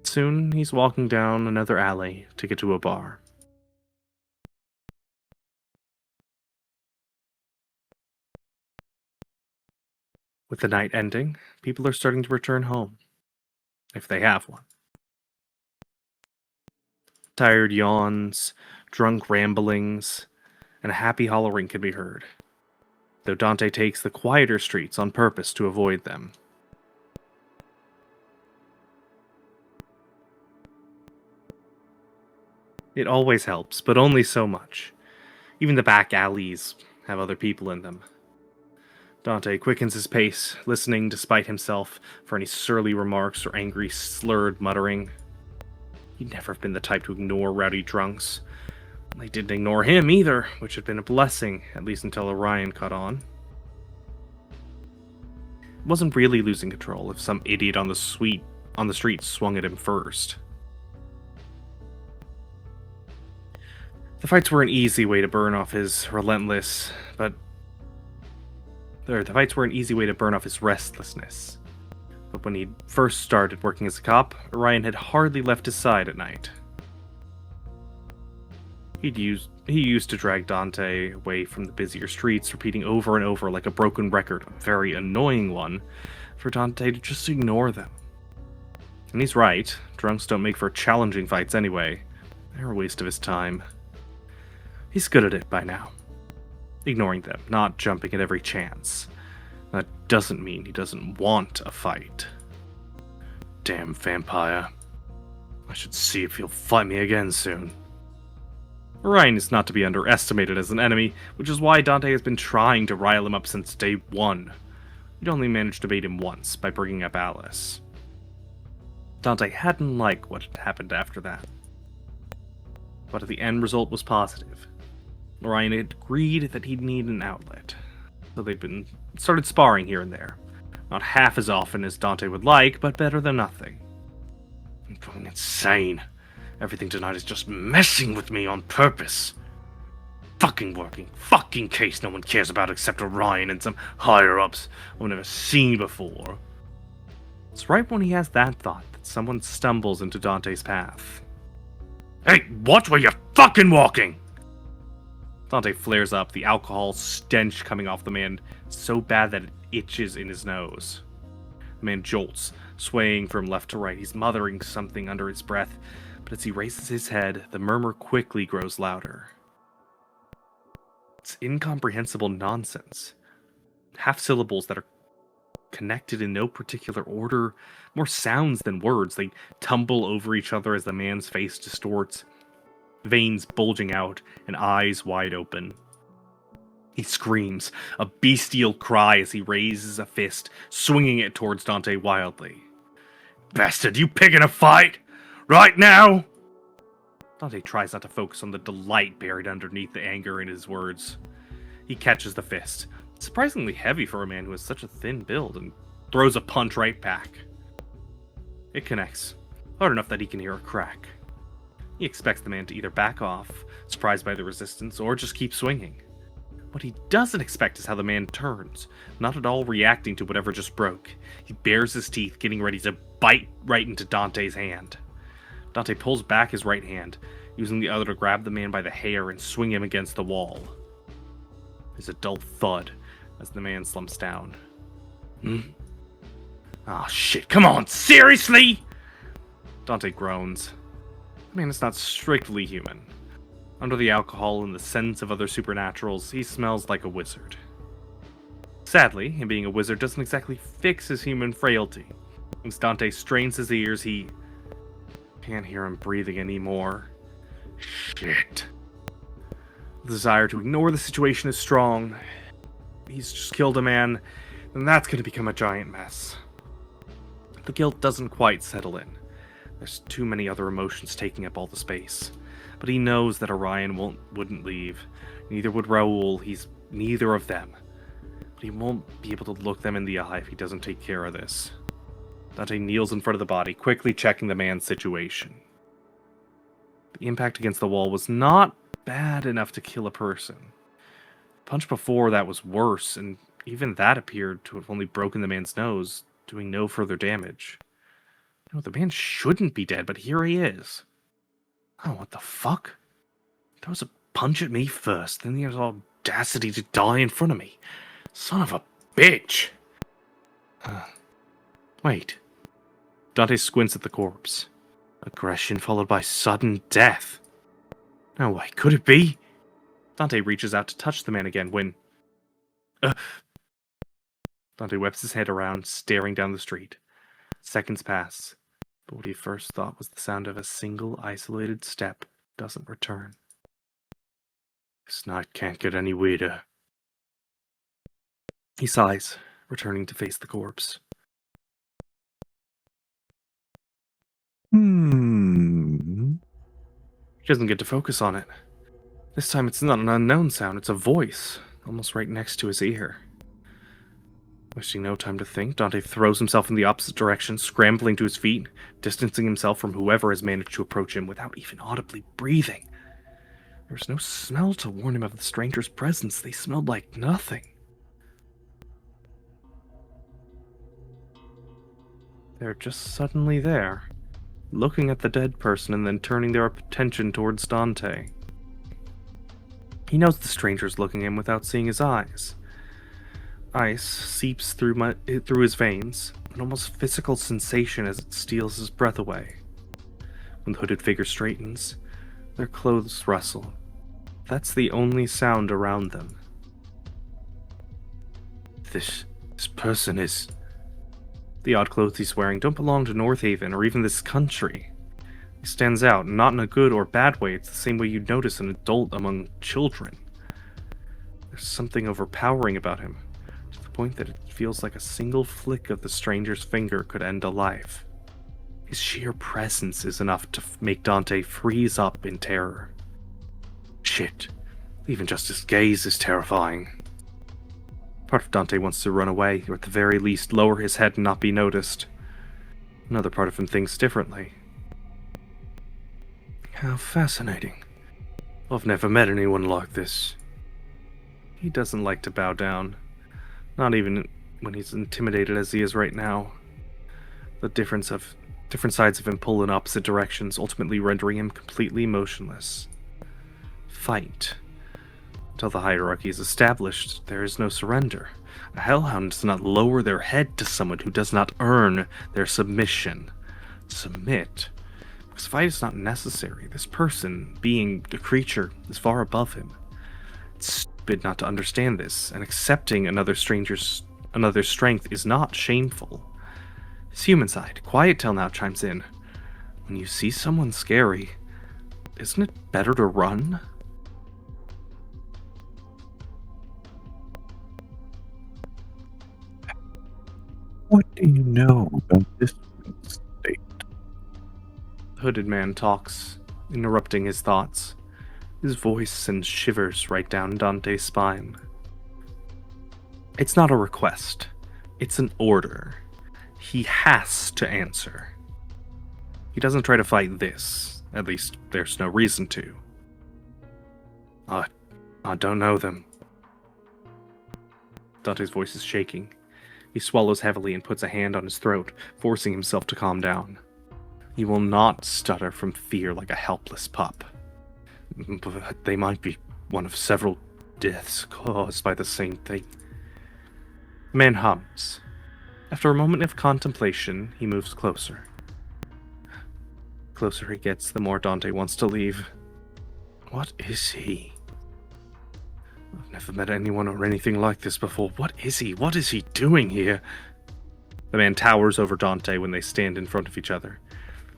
Soon, he's walking down another alley to get to a bar. With the night ending, people are starting to return home. If they have one. Tired yawns, drunk ramblings, and a happy hollering can be heard, though Dante takes the quieter streets on purpose to avoid them. It always helps, but only so much. Even the back alleys have other people in them. Dante quickens his pace, listening despite himself for any surly remarks or angry, slurred muttering. He'd never have been the type to ignore rowdy drunks. They didn't ignore him either, which had been a blessing, at least until Orion caught on. It wasn't really losing control if some idiot on the street swung at him first. The fights were an easy way to burn off his restlessness. But when he first started working as a cop, Orion had hardly left his side at night. He used to drag Dante away from the busier streets, repeating over and over like a broken record, a very annoying one, for Dante to just ignore them. And he's right, drunks don't make for challenging fights anyway. They're a waste of his time. He's good at it by now. Ignoring them, not jumping at every chance. That doesn't mean he doesn't want a fight. Damn vampire. I should see if he'll fight me again soon. Orion is not to be underestimated as an enemy, which is why Dante has been trying to rile him up since day one. He'd only managed to bait him once, by bringing up Alice. Dante hadn't liked what had happened after that. But the end result was positive. Orion had agreed that he'd need an outlet, so they'd started sparring here and there. Not half as often as Dante would like, but better than nothing. I'm going insane. Everything tonight is just messing with me on purpose. Fucking working. Fucking case no one cares about except Orion and some higher-ups I've never seen before. It's right when he has that thought that someone stumbles into Dante's path. Hey, watch where you're fucking walking! Dante flares up, the alcohol stench coming off the man so bad that it itches in his nose. The man jolts, swaying from left to right. He's muttering something under his breath, but as he raises his head, the murmur quickly grows louder. It's incomprehensible nonsense. Half syllables that are connected in no particular order, more sounds than words. They tumble over each other as the man's face distorts, veins bulging out and eyes wide open. He screams, a bestial cry as he raises a fist, swinging it towards Dante wildly. Bastard, you picking a fight? Right now? Dante tries not to focus on the delight buried underneath the anger in his words. He catches the fist, surprisingly heavy for a man who has such a thin build, and throws a punch right back. It connects, hard enough that he can hear a crack. He expects the man to either back off, surprised by the resistance, or just keep swinging. What he doesn't expect is how the man turns, not at all reacting to whatever just broke. He bares his teeth, getting ready to bite right into Dante's hand. Dante pulls back his right hand, using the other to grab the man by the hair and swing him against the wall. There's a dull thud as the man slumps down. Oh shit, come on, seriously? Dante groans. The man is not strictly human. Under the alcohol and the sense of other supernaturals, he smells like a wizard. Sadly, him being a wizard doesn't exactly fix his human frailty. As Dante strains his ears, he can't hear him breathing anymore. Shit. The desire to ignore the situation is strong. He's just killed a man, and that's going to become a giant mess. The guilt doesn't quite settle in. There's too many other emotions taking up all the space. But he knows that Orion wouldn't leave. Neither would Raoul. He's neither of them. But he won't be able to look them in the eye if he doesn't take care of this. Dante kneels in front of the body, quickly checking the man's situation. The impact against the wall was not bad enough to kill a person. The punch before that was worse, and even that appeared to have only broken the man's nose, doing no further damage. No, the man shouldn't be dead, but here he is. Oh, what the fuck? Throws a punch at me first, then he has the audacity to die in front of me. Son of a bitch! Wait. Dante squints at the corpse. Aggression followed by sudden death. No way, could it be? Dante reaches out to touch the man again when... Dante whips his head around, staring down the street. Seconds pass, but what he first thought was the sound of a single isolated step doesn't return. This night can't get any weirder. He sighs, returning to face the corpse. He doesn't get to focus on it. This time it's not an unknown sound, it's a voice, almost right next to his ear. Wasting no time to think, Dante throws himself in the opposite direction, scrambling to his feet, distancing himself from whoever has managed to approach him without even audibly breathing. There was no smell to warn him of the stranger's presence. They smelled like nothing. They're just suddenly there, looking at the dead person and then turning their attention towards Dante. He knows the stranger's looking at him without seeing his eyes. Ice seeps through his veins, an almost physical sensation as it steals his breath away. When the hooded figure straightens, their clothes rustle. That's the only sound around them. This person is... The odd clothes he's wearing don't belong to North Haven or even this country. He stands out, not in a good or bad way. It's the same way you'd notice an adult among children. There's something overpowering about him, to the point that it feels like a single flick of the stranger's finger could end a life. His sheer presence is enough to make Dante freeze up in terror. Shit, even just his gaze is terrifying. Part of Dante wants to run away, or at the very least lower his head and not be noticed. Another part of him thinks differently. How fascinating. I've never met anyone like this. He doesn't like to bow down. Not even when he's intimidated as he is right now. The difference of Different sides of him pull in opposite directions, ultimately rendering him completely motionless. Fight. Until the hierarchy is established, there is no surrender. A hellhound does not lower their head to someone who does not earn their submission. Submit. Because fight is not necessary. This person, being a creature, is far above him. It's stupid not to understand this, and accepting another strength is not shameful. His human side, Quiet Tail, now chimes in. When you see someone scary, isn't it better to run? What do you know about this state? The hooded man talks, interrupting his thoughts. His voice sends shivers right down Dante's spine. It's not a request. It's an order. He has to answer. He doesn't try to fight this. At least, there's no reason to. I don't know them. Dante's voice is shaking. He swallows heavily and puts a hand on his throat, forcing himself to calm down. He will not stutter from fear like a helpless pup. But they might be one of several deaths caused by the same thing. The man hums. After a moment of contemplation, he moves closer. Closer he gets, the more Dante wants to leave. What is he? I've never met anyone or anything like this before. What is he? What is he doing here? The man towers over Dante when they stand in front of each other.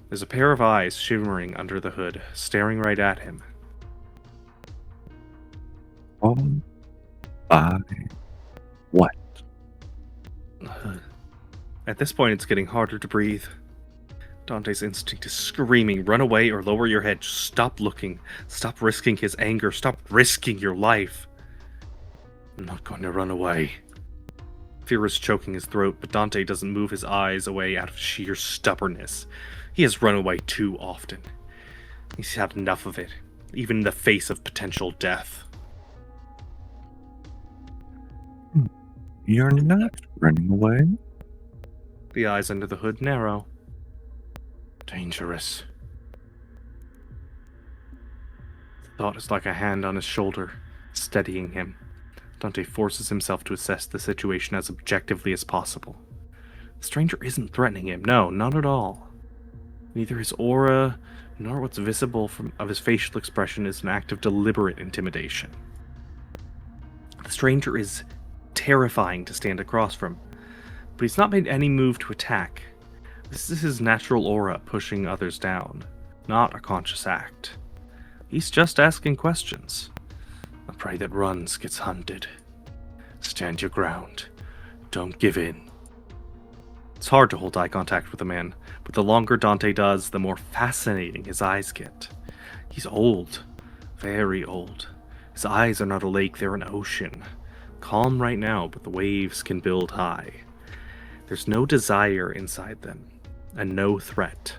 There's a pair of eyes shimmering under the hood, staring right at him. Oh, by what? At this point, it's getting harder to breathe. Dante's instinct is screaming, run away or lower your head. Stop looking. Stop risking his anger. Stop risking your life. I'm not going to run away. Fear is choking his throat, but Dante doesn't move his eyes away out of sheer stubbornness. He has run away too often. He's had enough of it, even in the face of potential death. You're not running away? The eyes under the hood narrow. Dangerous. The thought is like a hand on his shoulder, steadying him. Dante forces himself to assess the situation as objectively as possible. The stranger isn't threatening him, no, not at all. Neither his aura, nor what's visible of his facial expression is an act of deliberate intimidation. The stranger is terrifying to stand across from, but he's not made any move to attack. This is his natural aura pushing others down, not a conscious act. He's just asking questions. A prey that runs gets hunted. Stand your ground. Don't give in. It's hard to hold eye contact with a man, but the longer Dante does, the more fascinating his eyes get. He's old. Very old. His eyes are not a lake, they're an ocean. Calm right now, but the waves can build high. There's no desire inside them, and no threat.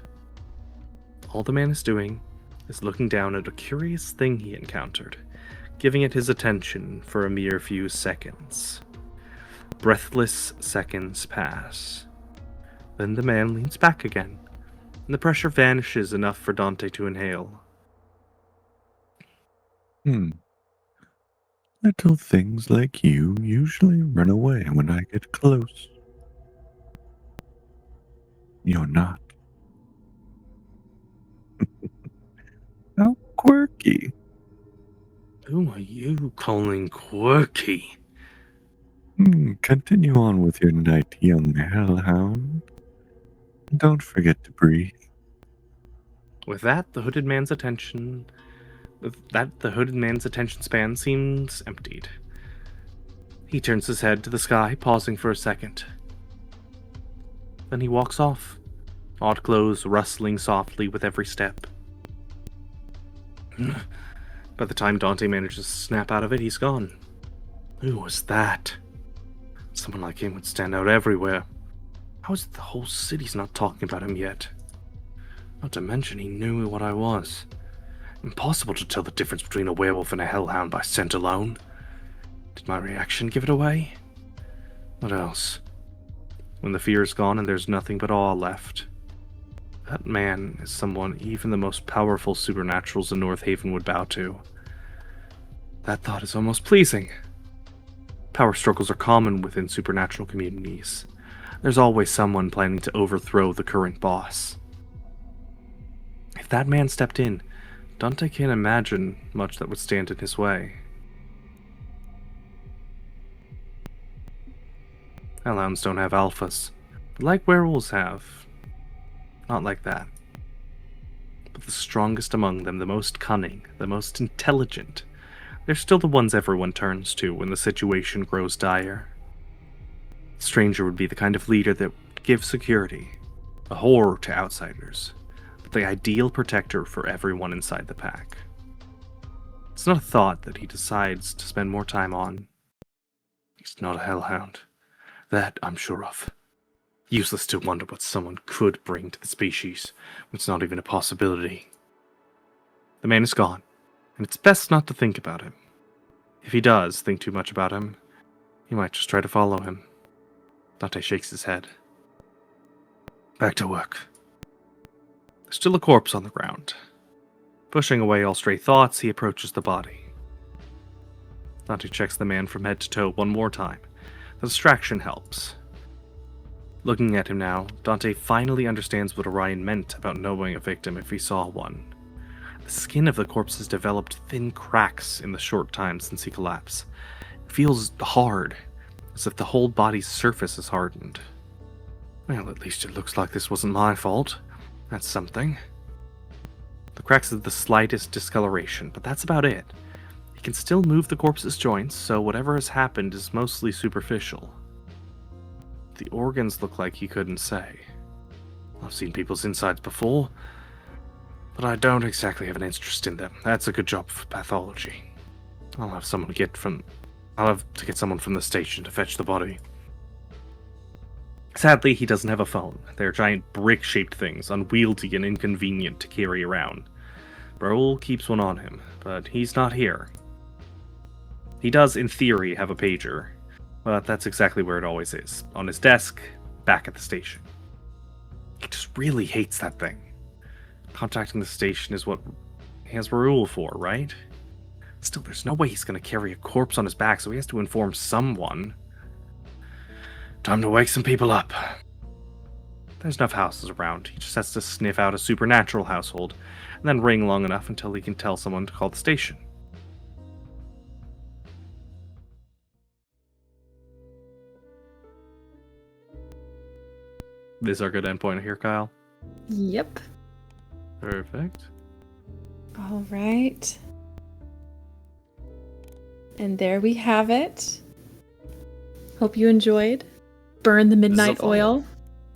All the man is doing is looking down at a curious thing he encountered, giving it his attention for a mere few seconds. Breathless seconds pass. Then the man leans back again, and the pressure vanishes enough for Dante to inhale. Little things like you usually run away when I get close. You're not. How quirky. Who are you calling quirky? Continue on with your night, young hellhound. Don't forget to breathe. With that, the hooded man's attention span seems emptied. He turns his head to the sky, pausing for a second. Then he walks off, odd clothes rustling softly with every step. By the time Dante manages to snap out of it, he's gone. Who was that? Someone like him would stand out everywhere. How is it the whole city's not talking about him yet? Not to mention he knew what I was. Impossible to tell the difference between a werewolf and a hellhound by scent alone. Did my reaction give it away? What else? When the fear is gone and there's nothing but awe left, That man is someone even the most powerful supernaturals in North Haven would bow to. That thought is almost pleasing. Power struggles are common within supernatural communities. There's always someone planning to overthrow the current boss. If that man stepped in, Dante can't imagine much that would stand in his way. Hellhounds don't have alphas, but like werewolves have. Not like that. But the strongest among them, the most cunning, the most intelligent, they're still the ones everyone turns to when the situation grows dire. The stranger would be the kind of leader that would give security, a horror to outsiders, but the ideal protector for everyone inside the pack. It's not a thought that he decides to spend more time on. He's not a hellhound. That I'm sure of. Useless to wonder what someone could bring to the species, when it's not even a possibility. The man is gone, and it's best not to think about him. If he does think too much about him, he might just try to follow him. Dante shakes his head. Back to work. There's still a corpse on the ground. Pushing away all stray thoughts, he approaches the body. Dante checks the man from head to toe one more time. The distraction helps. Looking at him now, Dante finally understands what Orion meant about knowing a victim if he saw one. The skin of the corpse has developed thin cracks in the short time since he collapsed. It feels hard, as if the whole body's surface is hardened. Well, at least it looks like this wasn't my fault. That's something. The cracks have the slightest discoloration, but that's about it. He can still move the corpse's joints, so whatever has happened is mostly superficial. The organs look like he couldn't say. I've seen people's insides before, but I don't exactly have an interest in them. That's a good job for pathology. I'll have to get someone from the station to fetch the body. Sadly, he doesn't have a phone. They're giant brick-shaped things, unwieldy and inconvenient to carry around. Raoul keeps one on him, but he's not here. He does, in theory, have a pager, but that's exactly where it always is. On his desk, back at the station. He just really hates that thing. Contacting the station is what he has Raoul for, right? Still, there's no way he's going to carry a corpse on his back, so he has to inform someone. Time to wake some people up. There's enough houses around. He just has to sniff out a supernatural household, and then ring long enough until he can tell someone to call the station. This is our good endpoint here, Kyle. Yep. Perfect. All right. And there we have it. Hope you enjoyed Burn the Midnight Oil.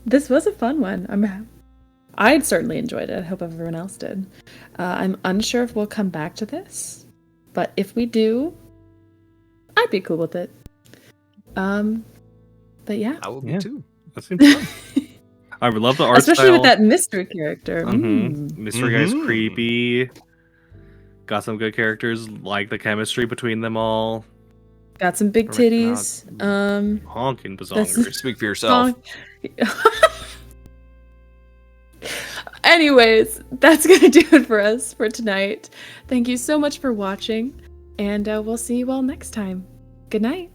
This was a fun one. I'd certainly enjoyed it. I hope everyone else did. I'm unsure if we'll come back to this, but if we do, I'd be cool with it. But yeah. I would be too. That seems fun. I would love the art especially style. with that mystery character. Mystery guy's creepy. Got some good characters, like the chemistry between them all. Got some big titties. Honking bazongers. Speak for yourself. Anyways, that's gonna do it for us for tonight. Thank you so much for watching, and we'll see you all next time. Good night.